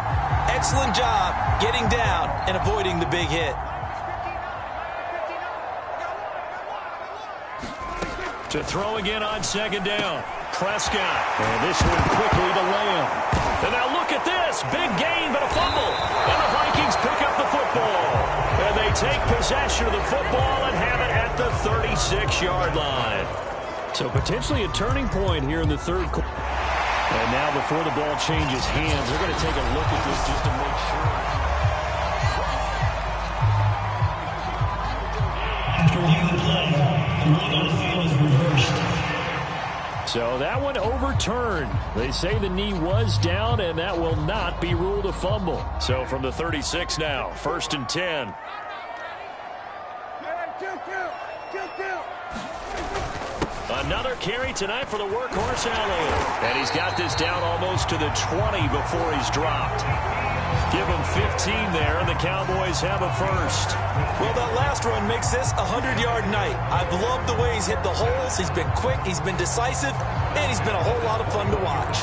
S3: Excellent job getting down and avoiding the big hit.
S2: To throw again on 2nd down. Prescott. And this one quickly to Lamb. And now look at this. Big gain, but a fumble. And the Vikings pick up the football. And they take possession of the football and have it at the 36-yard line. So potentially a turning point here in the 3rd quarter. And now before the ball changes hands, we're going to take a look at this just to make sure.
S5: After reviewing the play, the ruling on the field is reversed.
S2: So that one overturned. They say the knee was down, and that will not be ruled a fumble. So from the 36 now, 1st and 10. Another carry tonight for the workhorse Elliott. And he's got this down almost to the 20 before he's dropped. Give him 15 there, and the Cowboys have a 1st.
S3: Well, that last run makes this a 100-yard night. I've loved the way he's hit the holes. He's been quick, he's been decisive, and he's been a whole lot of fun to watch.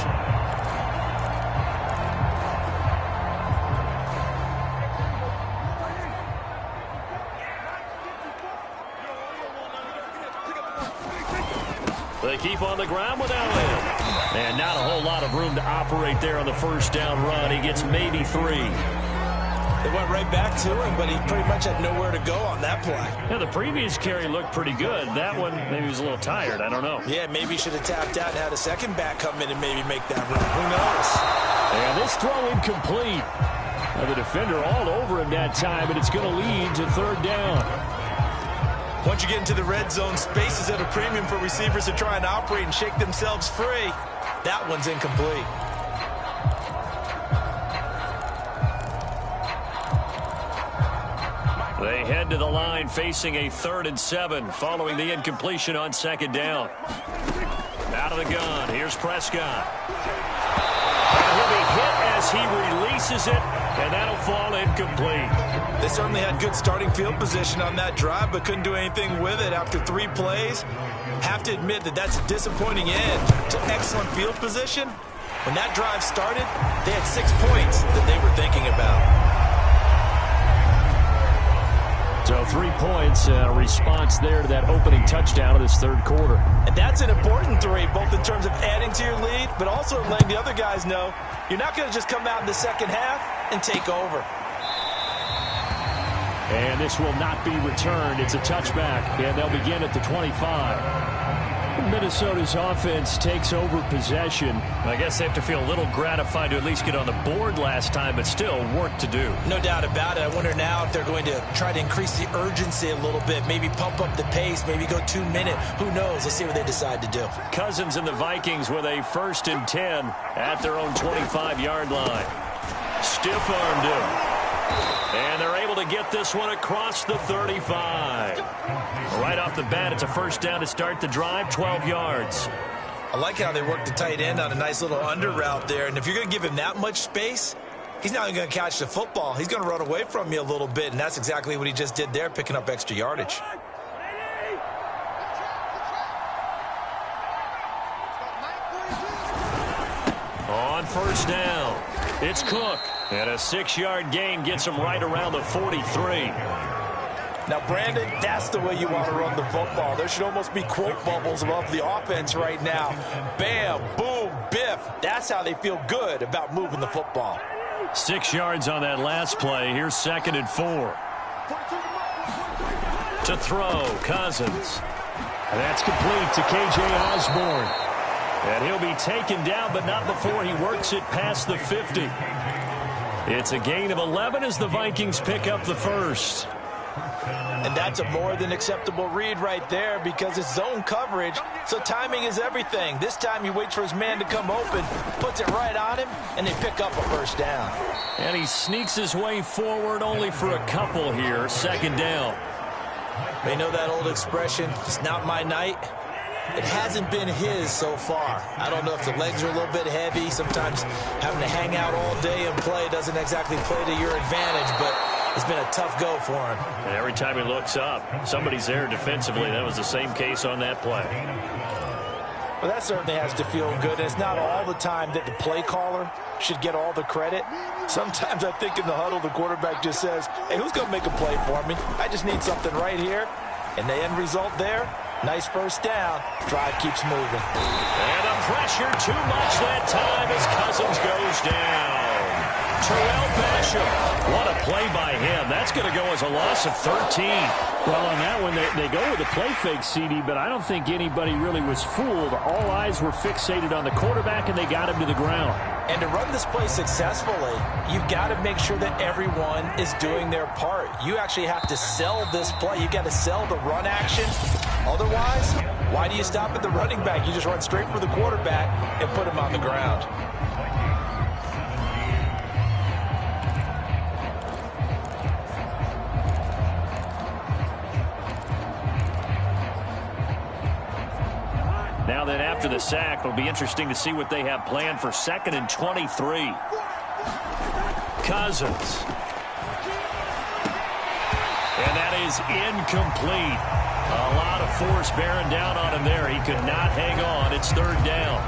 S2: They keep on the ground with Elliott. And not a whole lot of room to operate there on the 1st down run. He gets maybe 3.
S3: They went right back to him, but he pretty much had nowhere to go on that play.
S2: Yeah, the previous carry looked pretty good. That one, maybe he was a little tired. I don't know.
S3: Yeah, maybe he should have tapped out and had a second back come in and maybe make that run. Who knows?
S2: And this throw incomplete. Now the defender all over him that time, and it's going to lead to 3rd down.
S3: Once you get into the red zone, space is at a premium for receivers to try and operate and shake themselves free. That one's incomplete.
S2: They head to the line facing a 3rd and 7 following the incompletion on 2nd down. Out of the gun, here's Prescott. And he'll be hit as he releases it, and that'll fall incomplete.
S3: They certainly had good starting field position on that drive, but couldn't do anything with it after 3 plays. Have to admit that that's a disappointing end to excellent field position. When that drive started, they had 6 points that they were thinking about.
S2: So 3 points, response there to that opening touchdown of this 3rd quarter.
S3: And that's an important 3, both in terms of adding to your lead, but also letting the other guys know you're not going to just come out in the second half and take over.
S2: And this will not be returned. It's a touchback, and they'll begin at the 25. Minnesota's offense takes over possession. I guess they have to feel a little gratified to at least get on the board last time, but still work to do.
S3: No doubt about it. I wonder now if they're going to try to increase the urgency a little bit, maybe pump up the pace, maybe go 2-minute. Who knows? Let's see what they decide to do.
S2: Cousins and the Vikings with a 1st and 10 at their own 25-yard line. Stiff-armed him. And they're able to get this one across the 35. Right off the bat, it's a 1st down to start the drive, 12 yards.
S3: I like how they work the tight end on a nice little under route there. And if you're going to give him that much space, he's not going to catch the football. He's going to run away from you a little bit, and that's exactly what he just did there, picking up extra yardage.
S2: on first down. It's Cook. And a 6-yard gain gets him right around the 43.
S3: Now, Brandon, that's the way you want to run the football. There should almost be quote bubbles above the offense right now. Bam, boom, biff. That's how they feel good about moving the football.
S2: 6 yards on that last play. Here's 2nd and 4. To throw, Cousins.
S6: And that's complete to K.J. Osborne.
S2: And he'll be taken down, but not before he works it past the 50. It's a gain of 11 as the Vikings pick up the first.
S3: And that's a more than acceptable read right there because it's zone coverage, so timing is everything. This time he waits for his man to come open, puts it right on him, and they pick up a first down.
S2: And he sneaks his way forward only for a couple here. 2nd down.
S3: They know that old expression, it's not my night. It hasn't been his so far. I don't know if the legs are a little bit heavy. Sometimes having to hang out all day and play doesn't exactly play to your advantage, but it's been a tough go for him.
S2: And every time he looks up, somebody's there defensively. That was the same case on that play.
S3: Well, that certainly has to feel good. And it's not all the time that the play caller should get all the credit. Sometimes I think in the huddle, the quarterback just says, hey, who's going to make a play for me? I just need something right here. And the end result there, nice first down. Drive keeps moving.
S2: And the pressure too much that time as Cousins goes down. Terrell Basham. What a play by him. That's going to go as a loss of 13.
S6: Well, on that one, they go with a play fake, CD, but I don't think anybody really was fooled. All eyes were fixated on the quarterback, and they got him to the ground.
S3: And to run this play successfully, you've got to make sure that everyone is doing their part. You actually have to sell this play. You've got to sell the run action. Otherwise, why do you stop at the running back? You just run straight for the quarterback and put him on the ground.
S2: Now then, after the sack, it'll be interesting to see what they have planned for 2nd and 23. Cousins. And that is incomplete. A lot of force bearing down on him there. He could not hang on. It's 3rd down.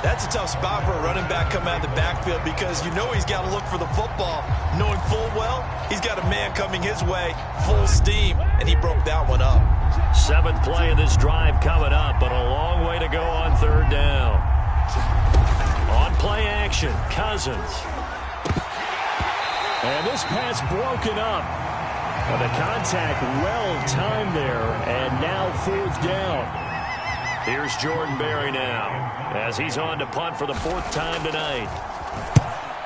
S3: That's a tough spot for a running back coming out of the backfield because you know he's got to look for the football, knowing full well he's got a man coming his way, full steam, and he broke that one up.
S2: 7th play of this drive coming up, but a long way to go on 3rd down. On play action, Cousins. And this pass broken up. And the contact well timed there, and now 4th down. Here's Jordan Berry now as he's on to punt for the 4th time tonight.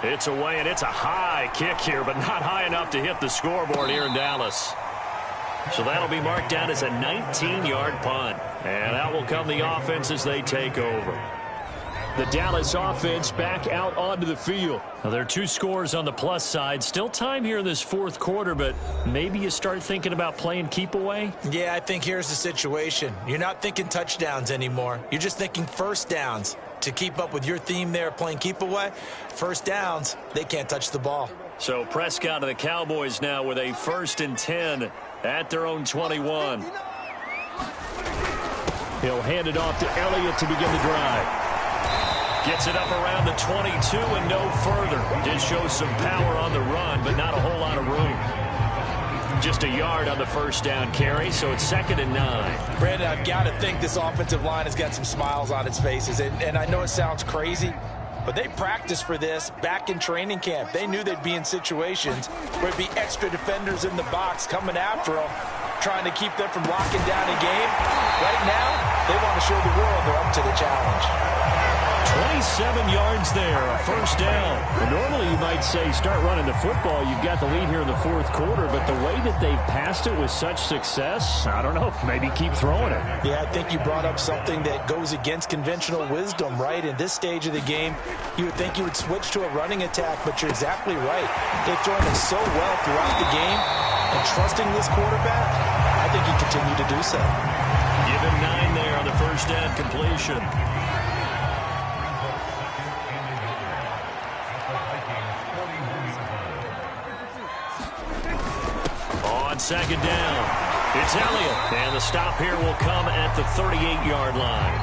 S2: It's away, and it's a high kick here, but not high enough to hit the scoreboard here in Dallas. So that'll be marked down as a 19-yard punt. And out will come the offense as they take over.
S6: The Dallas offense back out onto the field.
S2: Now, there are 2 scores on the plus side. Still time here in this 4th quarter, but maybe you start thinking about playing keep away?
S3: Yeah, I think here's the situation. You're not thinking touchdowns anymore. You're just thinking first downs. To keep up with your theme there, playing keep away, first downs, they can't touch the ball.
S2: So Prescott and the Cowboys now with a 1st and 10 at their own 21.
S6: He'll hand it off to Elliott to begin the drive.
S2: Gets it up around the 22 and no further. Did show some power on the run, but not a whole lot of room. Just a yard on the 1st down carry, so it's 2nd and 9.
S3: Brandon, I've got to think this offensive line has got some smiles on its faces. And I know it sounds crazy, but they practiced for this back in training camp. They knew they'd be in situations where it'd be extra defenders in the box coming after them, trying to keep them from locking down a game. Right now, they want to show the world they're up to the challenge.
S2: 27 yards there, a 1st down.
S6: Well, normally you might say start running the football. You've got the lead here in the 4th quarter, but the way that they've passed it with such success, I don't know, maybe keep throwing it.
S3: Yeah, I think you brought up something that goes against conventional wisdom, right? In this stage of the game, you would think you would switch to a running attack, but you're exactly right. They've thrown it so well throughout the game, and trusting this quarterback, I think you continue to do so.
S2: Give him 9 there on the 1st down completion. On 2nd down, it's Elliott, and the stop here will come at the 38-yard line.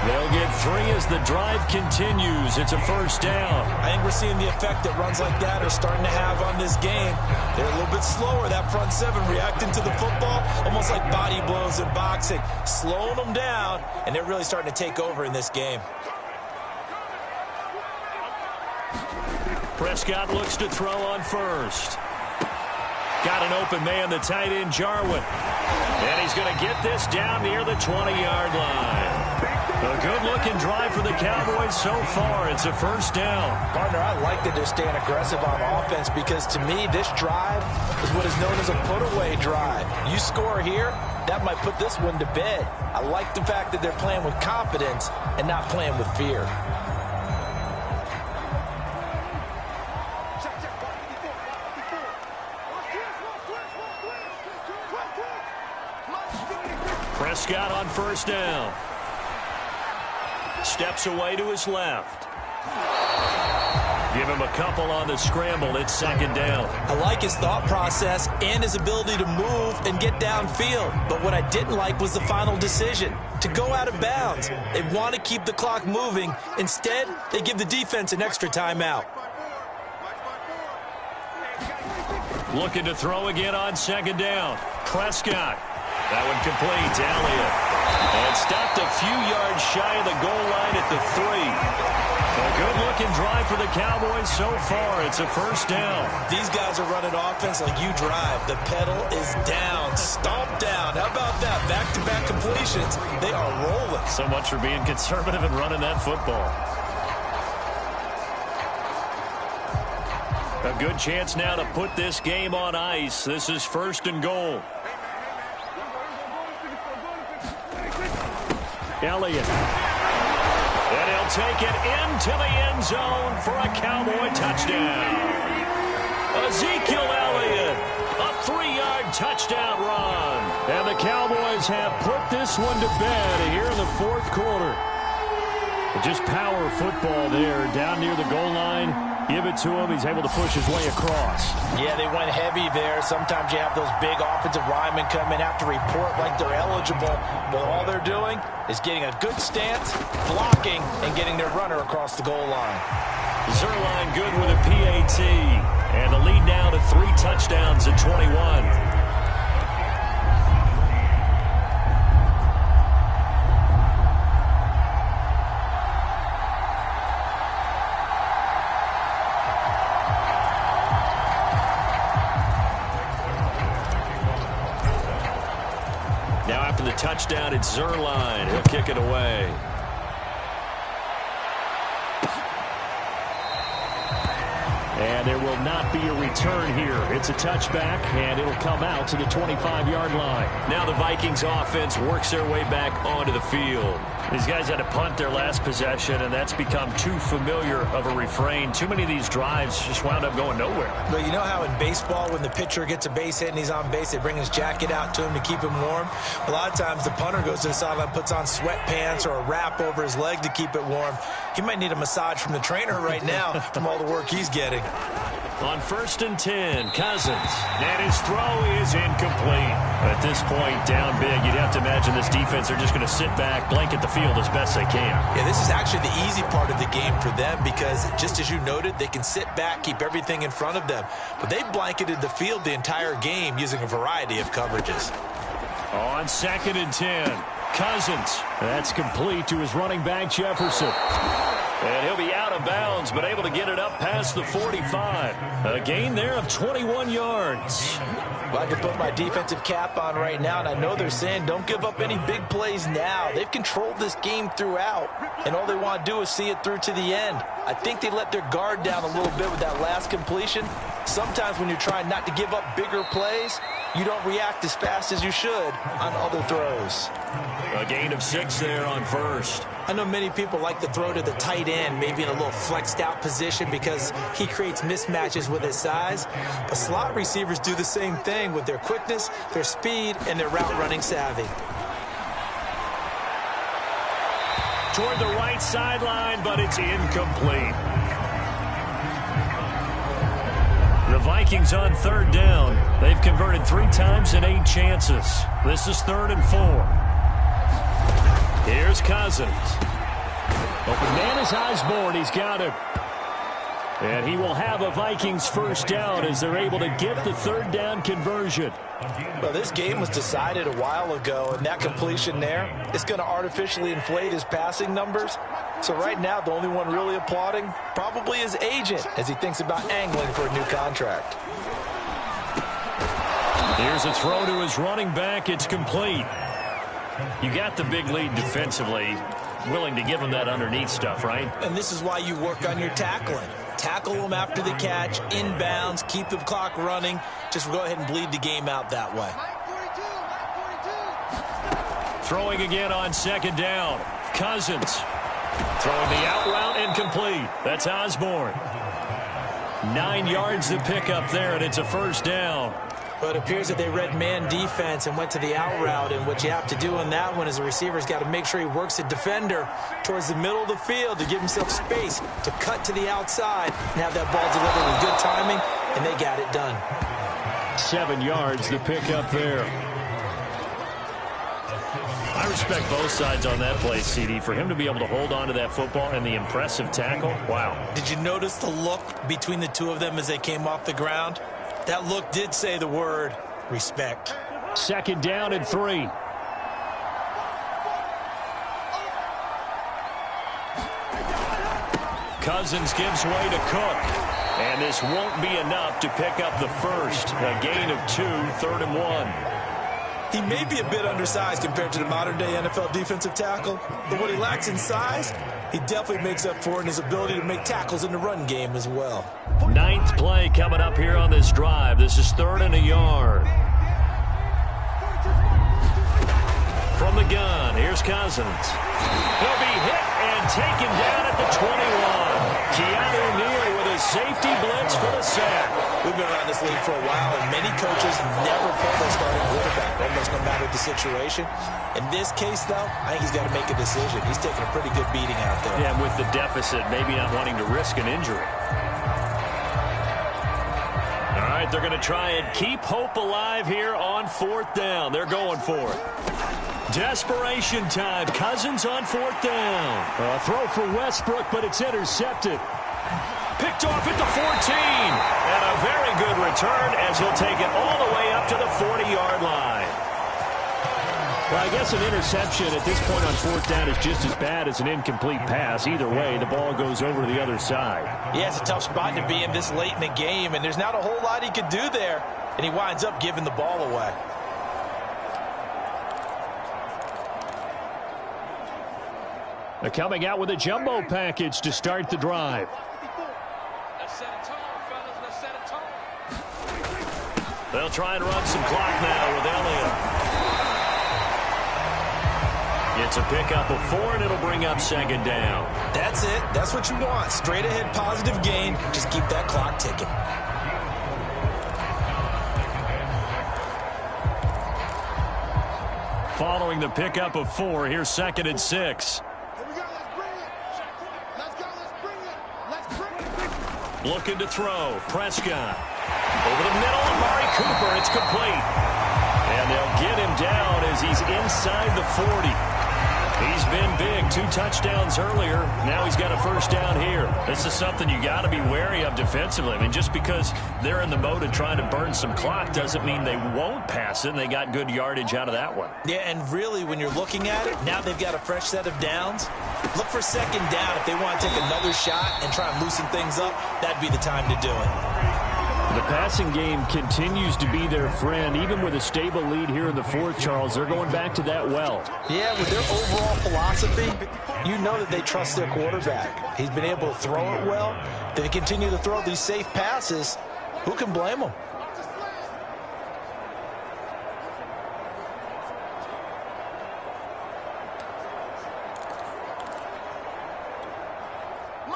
S2: They'll get 3 as the drive continues. It's a first down.
S3: I think we're seeing the effect that runs like that are starting to have on this game. They're a little bit slower, that front 7, reacting to the football, almost like body blows in boxing, slowing them down, and they're really starting to take over in this game.
S2: Prescott looks to throw on first. Got an open man, the tight end, Jarwin. And he's going to get this down near the 20-yard line. A good-looking drive for the Cowboys so far. It's a first down.
S3: Partner, I like that they're staying aggressive on offense because, to me, this drive is what is known as a put-away drive. You score here, that might put this one to bed. I like the fact that they're playing with confidence and not playing with fear.
S2: Prescott on first down. Steps away to his left. Give him a couple on the scramble. It's second down.
S3: I like his thought process and his ability to move and get downfield. But what I didn't like was the final decision, to go out of bounds. They want to keep the clock moving. Instead, they give the defense an extra timeout.
S2: Looking to throw again on second down. Prescott. That one complete to Elliott. And stopped a few yards shy of the goal line at the 3. A good-looking drive for the Cowboys so far. It's a first down.
S3: These guys are running offense like you drive. The pedal is down, stomp down. How about that? Back-to-back completions. They are rolling.
S2: So much for being conservative and running that football. A good chance now to put this game on ice. This is first and goal. Elliott. And he'll take it into the end zone for a Cowboy touchdown. Ezekiel Elliott, a 3-yard touchdown run. And the Cowboys have put this one to bed here in the fourth quarter. Just power football there down near the goal line. Give it to him. He's able to push his way across.
S3: Yeah, they went heavy there. Sometimes you have those big offensive linemen come in, have to report like they're eligible. But all they're doing is getting a good stance, blocking, and getting their runner across the goal line.
S2: Zerline good with a PAT. And the lead now to 3 touchdowns at 21. Touchdown, it's Zerline. He'll kick it away. And there will not be a return here. It's a touchback, and it'll come out to the 25-yard line. Now the Vikings offense works their way back onto the field. These guys had to punt their last possession, and that's become too familiar of a refrain. Too many of these drives just wound up going nowhere.
S3: But you know how in baseball, when the pitcher gets a base hit and he's on base, they bring his jacket out to him to keep him warm? A lot of times the punter goes to the sideline, puts on sweatpants or a wrap over his leg to keep it warm. He might need a massage from the trainer right now from all the work he's getting.
S2: On first and 10, Cousins. And his throw is incomplete. At this point, down big, you'd have to imagine this defense are just going to sit back, blanket the field as best they can.
S3: Yeah, this is actually the easy part of the game for them because, just as you noted, they can sit back, keep everything in front of them. But they've blanketed the field the entire game using a variety of coverages.
S2: On second and 10, Cousins. That's complete to his running back, Jefferson. And he'll be out of bounds, but able to get it up past the 45. A gain there of 21 yards.
S3: Well, I can put my defensive cap on right now, and I know they're saying don't give up any big plays now. They've controlled this game throughout, and all they want to do is see it through to the end. I think they let their guard down a little bit with that last completion. Sometimes when you're trying not to give up bigger plays, you don't react as fast as you should on other throws.
S2: A gain of 6 there on first.
S3: I know many people like to throw to the tight end, maybe in a little flexed out position because he creates mismatches with his size. But slot receivers do the same thing with their quickness, their speed, and their route running savvy.
S2: Toward the right sideline, but it's incomplete. The Vikings on third down. They've converted 3 times in 8 chances. This is 3rd and 4. Here's Cousins. Open man is Osborne. He's got him. And he will have a Vikings first down as they're able to get the third down conversion.
S3: Well, this game was decided a while ago, and that completion there is going to artificially inflate his passing numbers. So right now, the only one really applauding probably his agent as he thinks about angling for a new contract.
S2: Here's a throw to his running back. It's complete. You got the big lead defensively. Willing to give him that underneath stuff, right?
S3: And this is why you work on your tackling. Tackle them after the catch, inbounds, keep the clock running. Just go ahead and bleed the game out that way.
S2: Throwing again on second down. Cousins. Throwing the out route incomplete. That's Osborne. 9 yards to pick up there, and it's a first down.
S3: But it appears that they read man defense and went to the out route, and what you have to do on that one is the receiver's got to make sure he works the defender towards the middle of the field to give himself space to cut to the outside and have that ball delivered with good timing, and they got it done.
S2: 7 yards to pick up there. I respect both sides on that play, CD. For him to be able to hold on to that football and the impressive tackle, wow.
S3: Did you notice the look between the two of them as they came off the ground? That look did say the word respect.
S2: Second down and 3. Cousins gives way to Cook. And this won't be enough to pick up the first. A gain of 2, 3rd and 1.
S3: He may be a bit undersized compared to the modern-day NFL defensive tackle, but what he lacks in size, he definitely makes up for in his ability to make tackles in the run game as well.
S2: 9th play coming up here on this drive. This is 3rd and a yard. From the gun, here's Cousins. He'll be hit and taken down at the 21. Keanu Neal with a safety blitz for the sack.
S3: We've been around this league for a while, and many coaches never pull their starting quarterback, almost no matter the situation. In this case, though, I think he's got to make a decision. He's taking a pretty good beating out there.
S2: Yeah, and with the deficit, maybe not wanting to risk an injury. All right, they're going to try and keep hope alive here on 4th down. They're going for it. Desperation time. Cousins on 4th down. A throw for Westbrook, but it's intercepted. Picked off at the 14. And a very good return as he'll take it all the way up to the 40-yard line. Well, I guess an interception at this point on 4th down is just as bad as an incomplete pass. Either way, the ball goes over to the other side.
S3: Yeah, it's a tough spot to be in this late in the game, and there's not a whole lot he could do there, and he winds up giving the ball away.
S2: They're coming out with a jumbo package to start the drive.
S7: Let's set it tall, fellas. Let's set it tall.
S2: They'll try and run some clock now with Elliott. It's a pickup of 4, and it'll bring up 2nd down.
S3: That's it. That's what you want. Straight ahead, positive gain. Just keep that clock ticking.
S2: Following the pickup of 4, here's 2nd and 6. Looking to throw. Prescott. Over the middle, Amari Cooper. It's complete. And they'll get him down as he's inside the 40. He's been big. 2 touchdowns earlier. Now he's got a first down here. This is something you got to be wary of defensively. I mean, just because they're in the mode of trying to burn some clock doesn't mean they won't pass it. And they got good yardage out of that one.
S3: Yeah, and really, when you're looking at it, now they've got a fresh set of downs. Look for 2nd down. If they want to take another shot and try and loosen things up, that'd be the time to do it.
S2: The passing game continues to be their friend. Even with a stable lead here in the 4th, Charles, they're going back to that well.
S3: Yeah, with their overall philosophy, you know that they trust their quarterback. He's been able to throw it well. They continue to throw these safe passes. Who can blame them?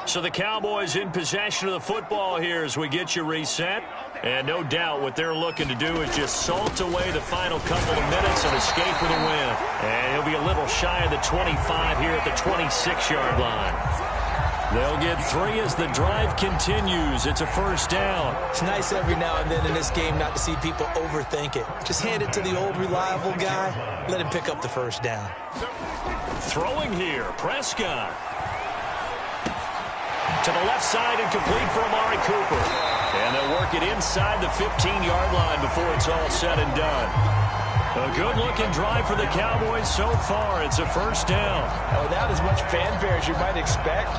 S2: So the Cowboys in possession of the football here as we get you reset. And no doubt what they're looking to do is just salt away the final couple of minutes and escape with a win. And he'll be a little shy of the 25 here at the 26-yard line. They'll get 3 as the drive continues. It's a first down.
S3: It's nice every now and then in this game not to see people overthink it. Just hand it to the old reliable guy. Let him pick up the first down.
S2: Throwing here, Prescott. the left side and complete for Amari Cooper. And they'll work it inside the 15-yard line before it's all said and done. A good-looking drive for the Cowboys so far. It's a first down.
S3: And without as much fanfare as you might expect,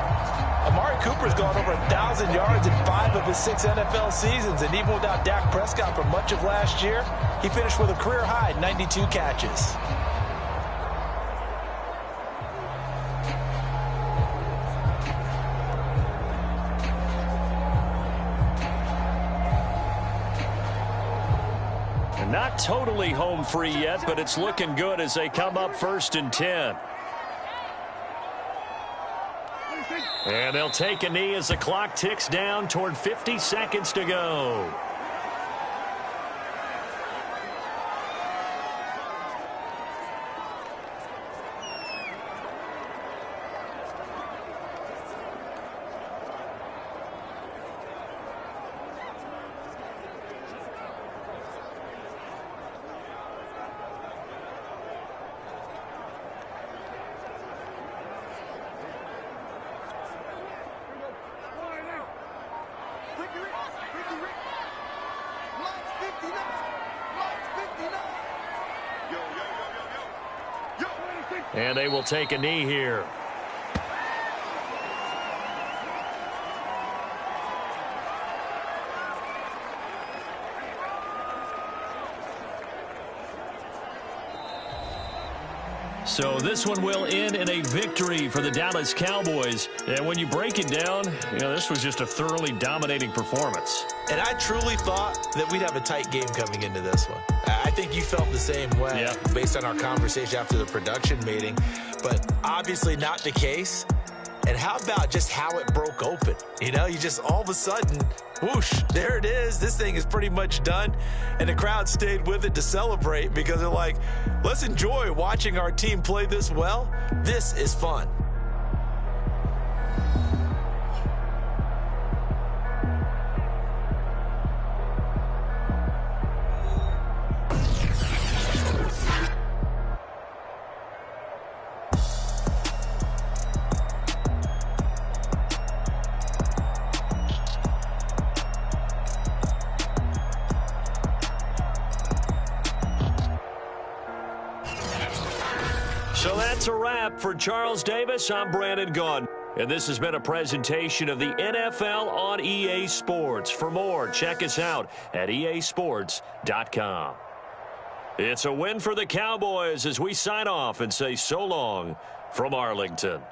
S3: Amari Cooper's gone over 1,000 yards in 5 of his 6 NFL seasons. And even without Dak Prescott for much of last year, he finished with a career-high 92 catches.
S2: Not totally home free yet, but it's looking good as they come up 1st and 10. And they'll take a knee as the clock ticks down toward 50 seconds to go. And they will take a knee here. So this one will end in a victory for the Dallas Cowboys. And when you break it down, this was just a thoroughly dominating performance.
S3: And I truly thought that we'd have a tight game coming into this one. I think you felt the same way based on our conversation after the production meeting. But obviously not the case. And how about just how it broke open? You just all of a sudden, whoosh, there it is. This thing is pretty much done. And the crowd stayed with it to celebrate because they're like, let's enjoy watching our team play this well. This is fun.
S2: So that's a wrap for Charles Davis. I'm Brandon Gaudin. And this has been a presentation of the NFL on EA Sports. For more, check us out at easports.com. It's a win for the Cowboys as we sign off and say so long from Arlington.